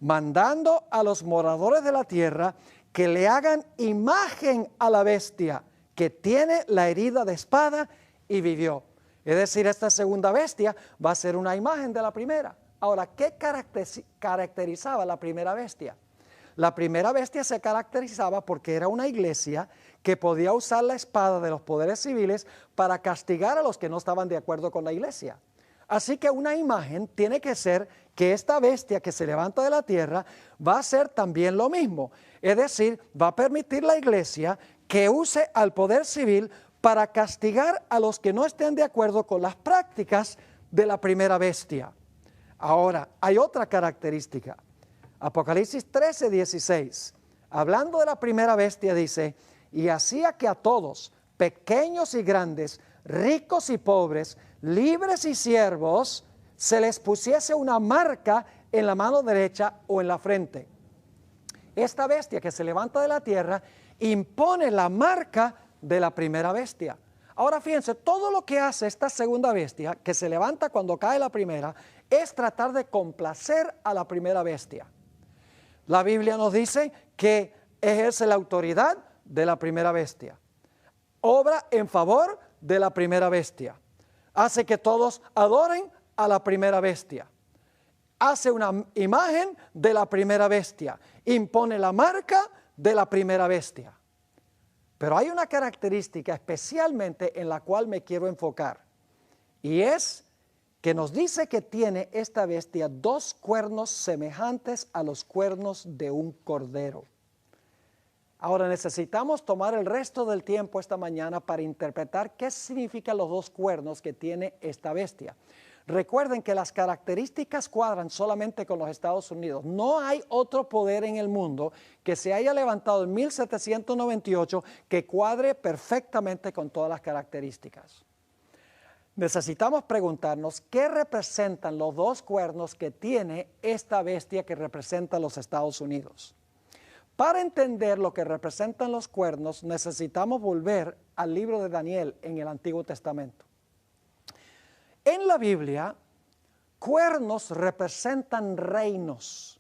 mandando a los moradores de la tierra que le hagan imagen a la bestia que tiene la herida de espada y vivió. Es decir, esta segunda bestia va a ser una imagen de la primera. Ahora, ¿qué caracterizaba la primera bestia? La primera bestia se caracterizaba porque era una iglesia que podía usar la espada de los poderes civiles para castigar a los que no estaban de acuerdo con la iglesia. Así que una imagen tiene que ser que esta bestia que se levanta de la tierra va a hacer también lo mismo. Es decir, va a permitir la iglesia que use al poder civil para castigar a los que no estén de acuerdo con las prácticas de la primera bestia. Ahora, hay otra característica. Apocalipsis 13:16, hablando de la primera bestia, dice: y hacía que a todos, pequeños y grandes, ricos y pobres, libres y siervos, se les pusiese una marca en la mano derecha o en la frente. Esta bestia que se levanta de la tierra impone la marca de la primera bestia. Ahora fíjense, todo lo que hace esta segunda bestia, que se levanta cuando cae la primera, es tratar de complacer a la primera bestia. La Biblia nos dice que ejerce la autoridad de la primera bestia, obra en favor de la primera bestia, hace que todos adoren a la primera bestia, hace una imagen de la primera bestia, impone la marca de la primera bestia. Pero hay una característica especialmente en la cual me quiero enfocar, y es que nos dice que tiene esta bestia dos cuernos semejantes a los cuernos de un cordero. Ahora necesitamos tomar el resto del tiempo esta mañana para interpretar qué significan los dos cuernos que tiene esta bestia. Recuerden que las características cuadran solamente con los Estados Unidos. No hay otro poder en el mundo que se haya levantado en 1798 que cuadre perfectamente con todas las características. Necesitamos preguntarnos qué representan los dos cuernos que tiene esta bestia que representa a los Estados Unidos. Para entender lo que representan los cuernos, necesitamos volver al libro de Daniel en el Antiguo Testamento. En la Biblia, cuernos representan reinos.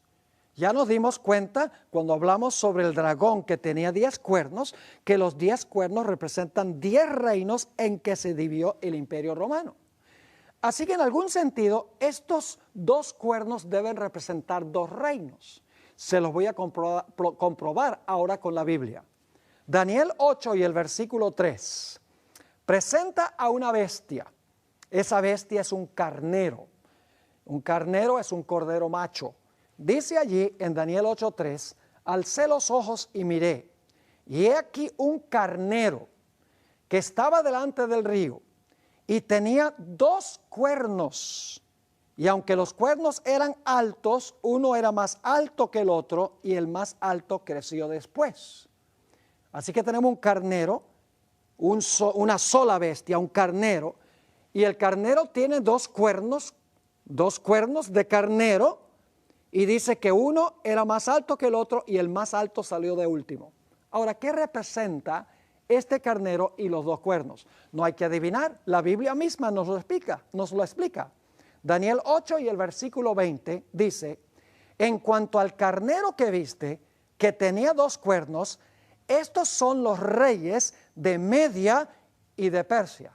Ya nos dimos cuenta cuando hablamos sobre el dragón que tenía 10 cuernos, que los 10 cuernos representan 10 reinos en que se dividió el Imperio Romano. Así que en algún sentido, estos 2 cuernos deben representar 2 reinos. Se los voy a comprobar ahora con la Biblia. Daniel 8 y el versículo 3 presenta a una bestia. Esa bestia es un carnero. Un carnero es un cordero macho. Dice allí en Daniel 8:3, alcé los ojos y miré, y he aquí un carnero que estaba delante del río y tenía 2 cuernos. Y aunque los cuernos eran altos, uno era más alto que el otro y el más alto creció después. Así que tenemos un carnero, una sola bestia, un carnero, y el carnero tiene 2 cuernos de carnero, y dice que uno era más alto que el otro y el más alto salió de último. Ahora, ¿qué representa este carnero y los 2 cuernos? No hay que adivinar, la Biblia misma nos lo explica. Daniel 8 y el versículo 20 dice, en cuanto al carnero que viste, que tenía 2 cuernos, estos son los reyes de Media y de Persia.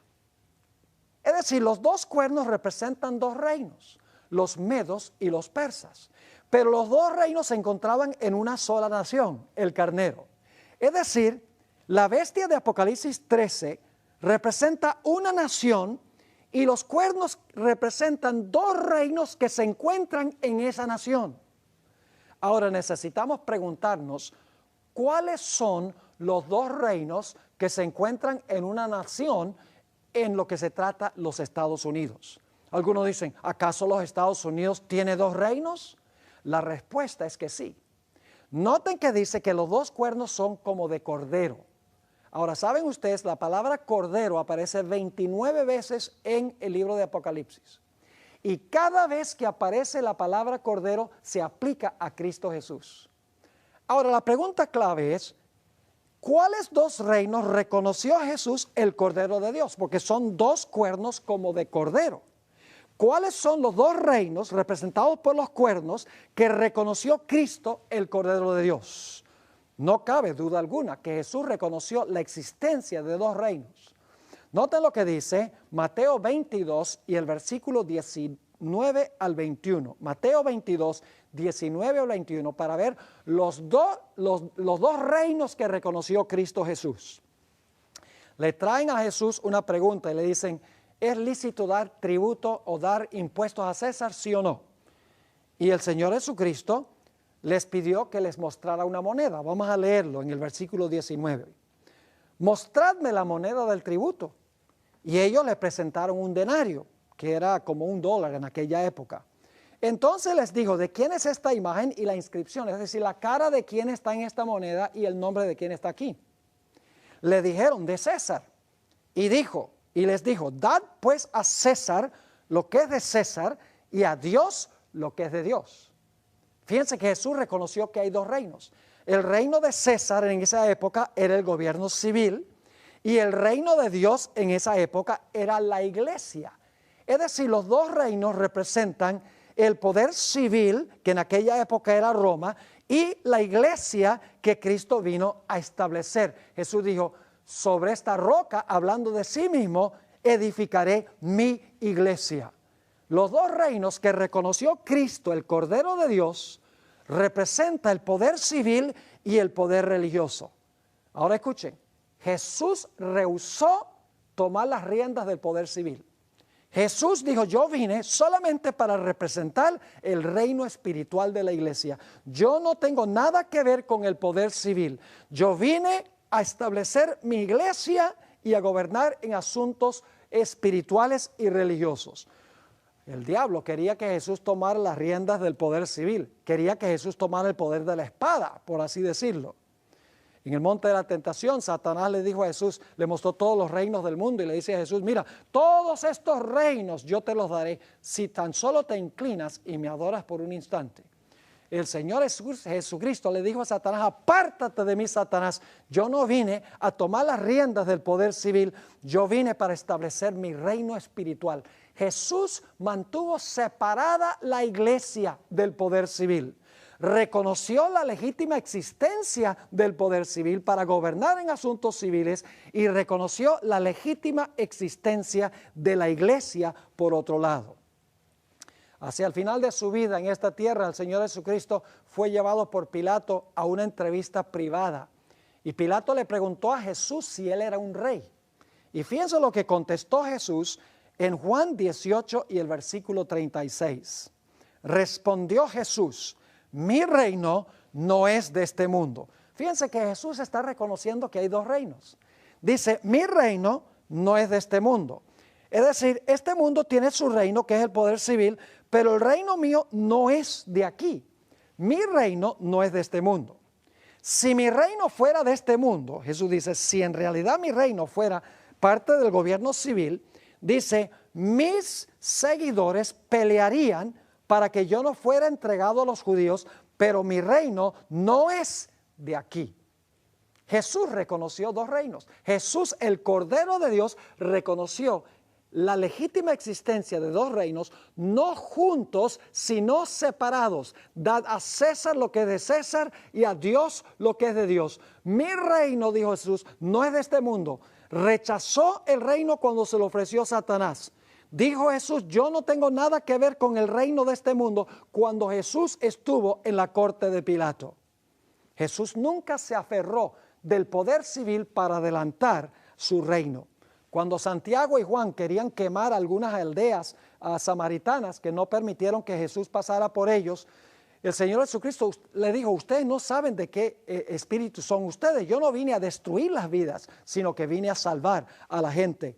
Es decir, los 2 cuernos representan 2 reinos, los medos y los persas. Pero los 2 reinos se encontraban en una sola nación, el carnero. Es decir, la bestia de Apocalipsis 13 representa una nación y los cuernos representan 2 reinos que se encuentran en esa nación. Ahora necesitamos preguntarnos, ¿cuáles son los 2 reinos que se encuentran en una nación en lo que se trata los Estados Unidos? Algunos dicen, ¿acaso los Estados Unidos tiene 2 reinos? La respuesta es que sí. Noten que dice que los 2 cuernos son como de cordero. Ahora, ¿saben ustedes? La palabra cordero aparece 29 veces en el libro de Apocalipsis. Y cada vez que aparece la palabra cordero, se aplica a Cristo Jesús. Ahora, la pregunta clave es, ¿cuáles 2 reinos reconoció a Jesús el Cordero de Dios? Porque son 2 cuernos como de cordero. ¿Cuáles son los 2 reinos representados por los cuernos que reconoció Cristo el Cordero de Dios? No cabe duda alguna que Jesús reconoció la existencia de 2 reinos. Noten lo que dice Mateo 22 y el versículo 19 al 21. Mateo 22, 19 al 21, para ver los dos reinos que reconoció Cristo Jesús. Le traen a Jesús una pregunta y le dicen, ¿es lícito dar tributo o dar impuestos a César, sí o no? Y el Señor Jesucristo les pidió que les mostrara una moneda. Vamos a leerlo en el versículo 19. Mostradme la moneda del tributo. Y ellos le presentaron un denario, que era como $1 en aquella época. Entonces les dijo, ¿de quién es esta imagen y la inscripción? Es decir, la cara de quién está en esta moneda y el nombre de quién está aquí. Le dijeron, de César. Y les dijo, dad pues a César lo que es de César y a Dios lo que es de Dios. Fíjense que Jesús reconoció que hay 2 reinos. El reino de César en esa época era el gobierno civil y el reino de Dios en esa época era la iglesia. Es decir, los 2 reinos representan el poder civil, que en aquella época era Roma, y la iglesia que Cristo vino a establecer. Jesús dijo, sobre esta roca, hablando de sí mismo, edificaré mi iglesia. Los 2 reinos que reconoció Cristo, el Cordero de Dios, representa el poder civil y el poder religioso. Ahora escuchen, Jesús rehusó tomar las riendas del poder civil. Jesús dijo, yo vine solamente para representar el reino espiritual de la iglesia. Yo no tengo nada que ver con el poder civil. Yo vine a establecer mi iglesia y a gobernar en asuntos espirituales y religiosos. El diablo quería que Jesús tomara las riendas del poder civil, quería que Jesús tomara el poder de la espada, por así decirlo. En el monte de la tentación, Satanás le dijo a Jesús, le mostró todos los reinos del mundo y le dice a Jesús, mira, todos estos reinos yo te los daré si tan solo te inclinas y me adoras por un instante. El Señor Jesucristo le dijo a Satanás: apártate de mí, Satanás. Yo no vine a tomar las riendas del poder civil, yo vine para establecer mi reino espiritual. Jesús mantuvo separada la iglesia del poder civil. Reconoció la legítima existencia del poder civil para gobernar en asuntos civiles y reconoció la legítima existencia de la iglesia por otro lado. Hacia el final de su vida en esta tierra, el Señor Jesucristo fue llevado por Pilato a una entrevista privada. Y Pilato le preguntó a Jesús si él era un rey. Y fíjense lo que contestó Jesús en Juan 18 y el versículo 36. Respondió Jesús: mi reino no es de este mundo. Fíjense que Jesús está reconociendo que hay dos reinos. Dice: mi reino no es de este mundo. Es decir, este mundo tiene su reino, que es el poder civil, pero el reino mío no es de aquí. Mi reino no es de este mundo. Si mi reino fuera de este mundo, Jesús dice, si en realidad mi reino fuera parte del gobierno civil, dice, mis seguidores pelearían para que yo no fuera entregado a los judíos, pero mi reino no es de aquí. Jesús reconoció dos reinos. Jesús, el Cordero de Dios, reconoció la legítima existencia de dos reinos, no juntos, sino separados. Dad a César lo que es de César y a Dios lo que es de Dios. Mi reino, dijo Jesús, no es de este mundo. Rechazó el reino cuando se lo ofreció Satanás. Dijo Jesús: yo no tengo nada que ver con el reino de este mundo, cuando Jesús estuvo en la corte de Pilato. Jesús nunca se aferró del poder civil para adelantar su reino. Cuando Santiago y Juan querían quemar algunas aldeas samaritanas que no permitieron que Jesús pasara por ellos, el Señor Jesucristo le dijo: ustedes no saben de qué espíritu son ustedes. Yo no vine a destruir las vidas, sino que vine a salvar a la gente.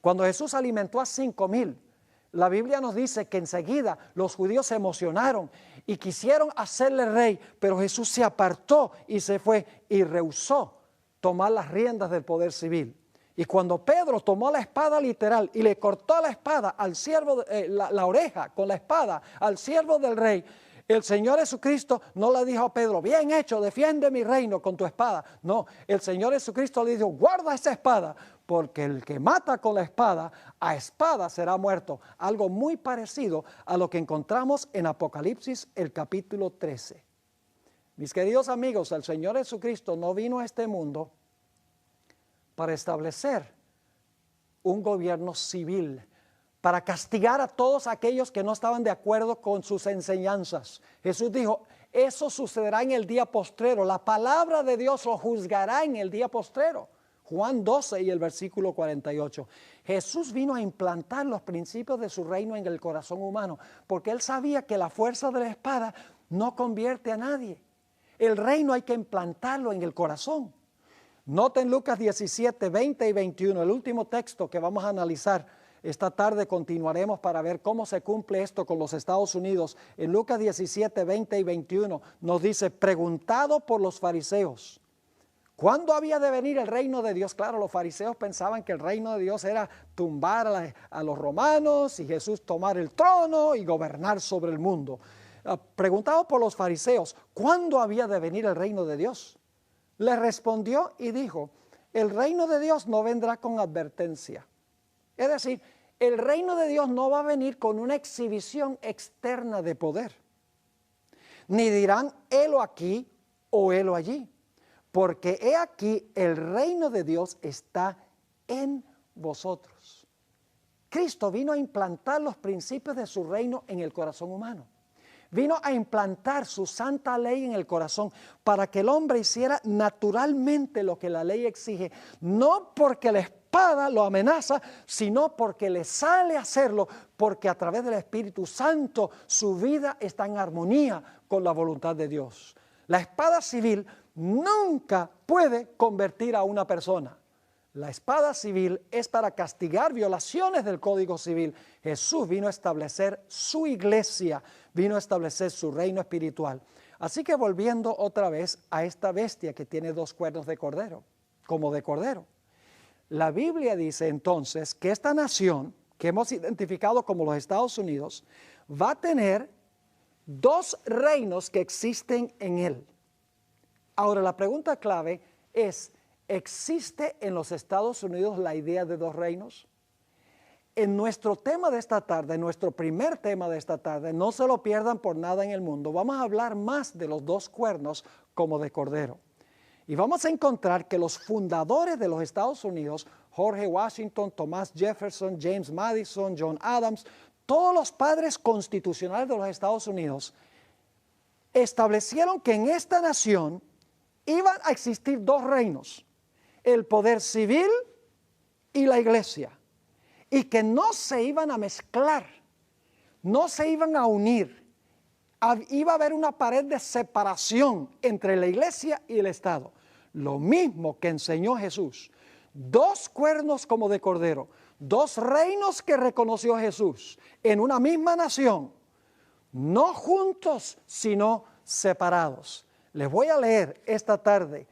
Cuando Jesús alimentó a 5,000, la Biblia nos dice que enseguida los judíos se emocionaron y quisieron hacerle rey, pero Jesús se apartó y se fue y rehusó tomar las riendas del poder civil. Y cuando Pedro tomó la espada literal y le cortó la espada al siervo, la oreja con la espada al siervo del rey, el Señor Jesucristo no le dijo a Pedro: bien hecho, defiende mi reino con tu espada. No, el Señor Jesucristo le dijo: guarda esa espada, porque el que mata con la espada, a espada será muerto. Algo muy parecido a lo que encontramos en Apocalipsis, el capítulo 13. Mis queridos amigos, el Señor Jesucristo no vino a este mundo para establecer un gobierno civil, para castigar a todos aquellos que no estaban de acuerdo con sus enseñanzas. Jesús dijo: eso sucederá en el día postrero. La palabra de Dios lo juzgará en el día postrero. Juan 12 y el versículo 48. Jesús vino a implantar los principios de su reino en el corazón humano, porque Él sabía que la fuerza de la espada no convierte a nadie. El reino hay que implantarlo en el corazón. Noten Lucas 17, 20 y 21, el último texto que vamos a analizar. Esta tarde continuaremos para ver cómo se cumple esto con los Estados Unidos. En Lucas 17, 20 y 21 nos dice: preguntado por los fariseos, ¿cuándo había de venir el reino de Dios? Claro, los fariseos pensaban que el reino de Dios era tumbar a los romanos y Jesús tomar el trono y gobernar sobre el mundo. Preguntado por los fariseos, ¿cuándo había de venir el reino de Dios? Le respondió y dijo: el reino de Dios no vendrá con advertencia. Es decir, el reino de Dios no va a venir con una exhibición externa de poder. Ni dirán: helo aquí o helo allí. Porque he aquí, el reino de Dios está en vosotros. Cristo vino a implantar los principios de su reino en el corazón humano. Vino a implantar su santa ley en el corazón para que el hombre hiciera naturalmente lo que la ley exige, no porque la espada lo amenaza, sino porque le sale a hacerlo, porque a través del Espíritu Santo su vida está en armonía con la voluntad de Dios. La espada civil nunca puede convertir a una persona. La espada civil es para castigar violaciones del Código Civil. Jesús vino a establecer su iglesia, vino a establecer su reino espiritual. Así que volviendo otra vez a esta bestia que tiene dos cuernos de cordero, como de cordero. La Biblia dice entonces que esta nación, que hemos identificado como los Estados Unidos, va a tener dos reinos que existen en Él. Ahora, la pregunta clave es, ¿existe en los Estados Unidos la idea de dos reinos? En nuestro tema de esta tarde, en nuestro primer tema de esta tarde, no se lo pierdan por nada en el mundo, vamos a hablar más de los dos cuernos como de cordero. Y vamos a encontrar que los fundadores de los Estados Unidos, George Washington, Thomas Jefferson, James Madison, John Adams, todos los padres constitucionales de los Estados Unidos, establecieron que en esta nación iban a existir dos reinos, el poder civil y la iglesia, y que no se iban a mezclar, no se iban a unir. Iba a haber una pared de separación entre la iglesia y el Estado. Lo mismo que enseñó Jesús. Dos cuernos como de cordero, dos reinos que reconoció Jesús en una misma nación, no juntos, sino separados. Les voy a leer esta tarde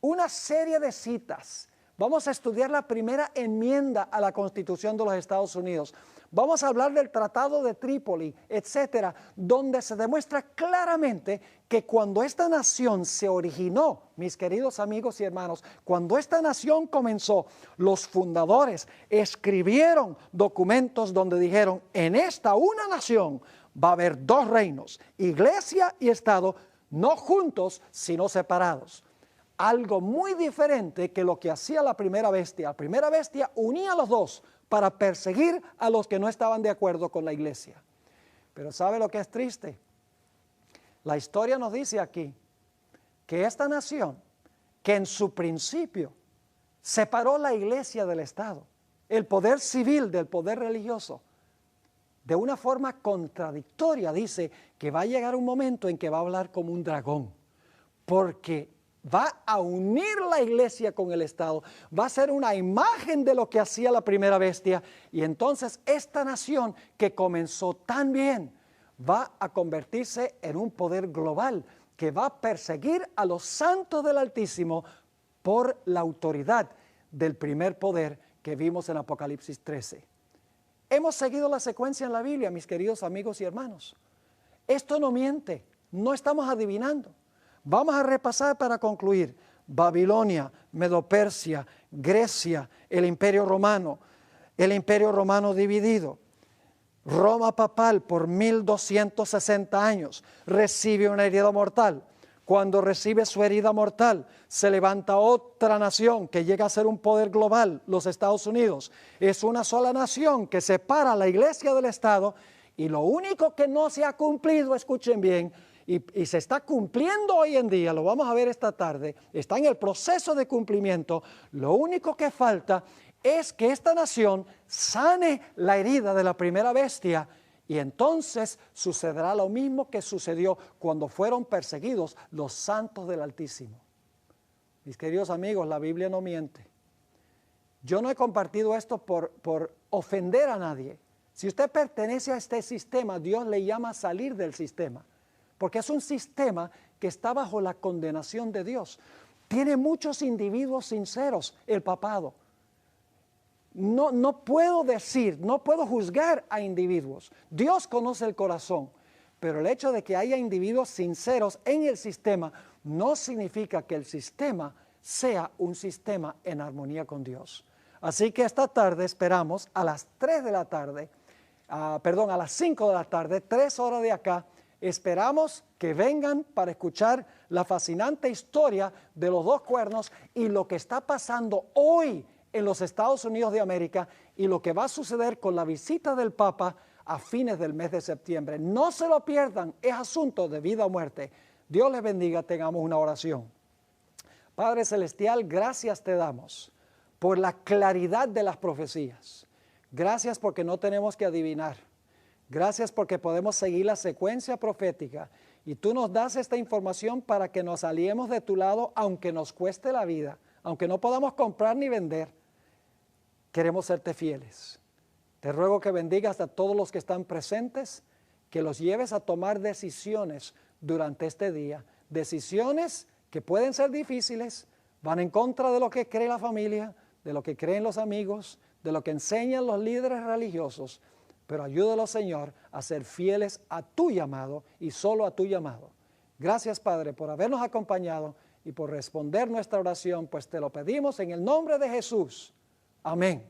una serie de citas. Vamos a estudiar la primera enmienda a la Constitución de los Estados Unidos. Vamos a hablar del Tratado de Trípoli, etcétera, donde se demuestra claramente que cuando esta nación se originó, mis queridos amigos y hermanos, cuando esta nación comenzó, los fundadores escribieron documentos donde dijeron, en esta una nación va a haber dos reinos, iglesia y Estado, no juntos, sino separados. Algo muy diferente que lo que hacía la primera bestia. La primera bestia unía a los dos para perseguir a los que no estaban de acuerdo con la iglesia. Pero ¿sabe lo que es triste? La historia nos dice aquí que esta nación, que en su principio separó la iglesia del Estado, el poder civil del poder religioso, de una forma contradictoria dice que va a llegar un momento en que va a hablar como un dragón, porque va a unir la iglesia con el Estado, va a ser una imagen de lo que hacía la primera bestia, y entonces esta nación que comenzó tan bien va a convertirse en un poder global que va a perseguir a los santos del Altísimo por la autoridad del primer poder que vimos en Apocalipsis 13. Hemos seguido la secuencia en la Biblia, mis queridos amigos y hermanos. Esto no miente, no estamos adivinando. Vamos a repasar para concluir. Babilonia, Medo-Persia, Grecia, el Imperio Romano dividido. Roma papal por 1260 años recibe una herida mortal. Cuando recibe su herida mortal, se levanta otra nación que llega a ser un poder global, los Estados Unidos. Es una sola nación que separa a la iglesia del Estado, y lo único que no se ha cumplido, escuchen bien, y se está cumpliendo hoy en día, lo vamos a ver esta tarde, está en el proceso de cumplimiento. Lo único que falta es que esta nación sane la herida de la primera bestia, y entonces sucederá lo mismo que sucedió cuando fueron perseguidos los santos del Altísimo. Mis queridos amigos, la Biblia no miente. Yo no he compartido esto por ofender a nadie. Si usted pertenece a este sistema, Dios le llama a salir del sistema, porque es un sistema que está bajo la condenación de Dios. Tiene muchos individuos sinceros, el papado. No puedo decir, no puedo juzgar a individuos. Dios conoce el corazón, pero el hecho de que haya individuos sinceros en el sistema no significa que el sistema sea un sistema en armonía con Dios. Así que esta tarde esperamos a las 3 de la tarde, a las 5 de la tarde, 3 horas de acá, esperamos que vengan para escuchar la fascinante historia de los dos cuernos y lo que está pasando hoy en los Estados Unidos de América y lo que va a suceder con la visita del Papa a fines del mes de septiembre. No se lo pierdan, es asunto de vida o muerte. Dios les bendiga, tengamos una oración. Padre Celestial, gracias te damos por la claridad de las profecías. Gracias porque no tenemos que adivinar. Gracias porque podemos seguir la secuencia profética y tú nos das esta información para que nos aliemos de tu lado aunque nos cueste la vida, aunque no podamos comprar ni vender. Queremos serte fieles. Te ruego que bendigas a todos los que están presentes, que los lleves a tomar decisiones durante este día. Decisiones que pueden ser difíciles, van en contra de lo que cree la familia, de lo que creen los amigos, de lo que enseñan los líderes religiosos. pero ayúdalos, Señor, a ser fieles a tu llamado y solo a tu llamado. Gracias, Padre, por habernos acompañado y por responder nuestra oración, pues te lo pedimos en el nombre de Jesús. Amén.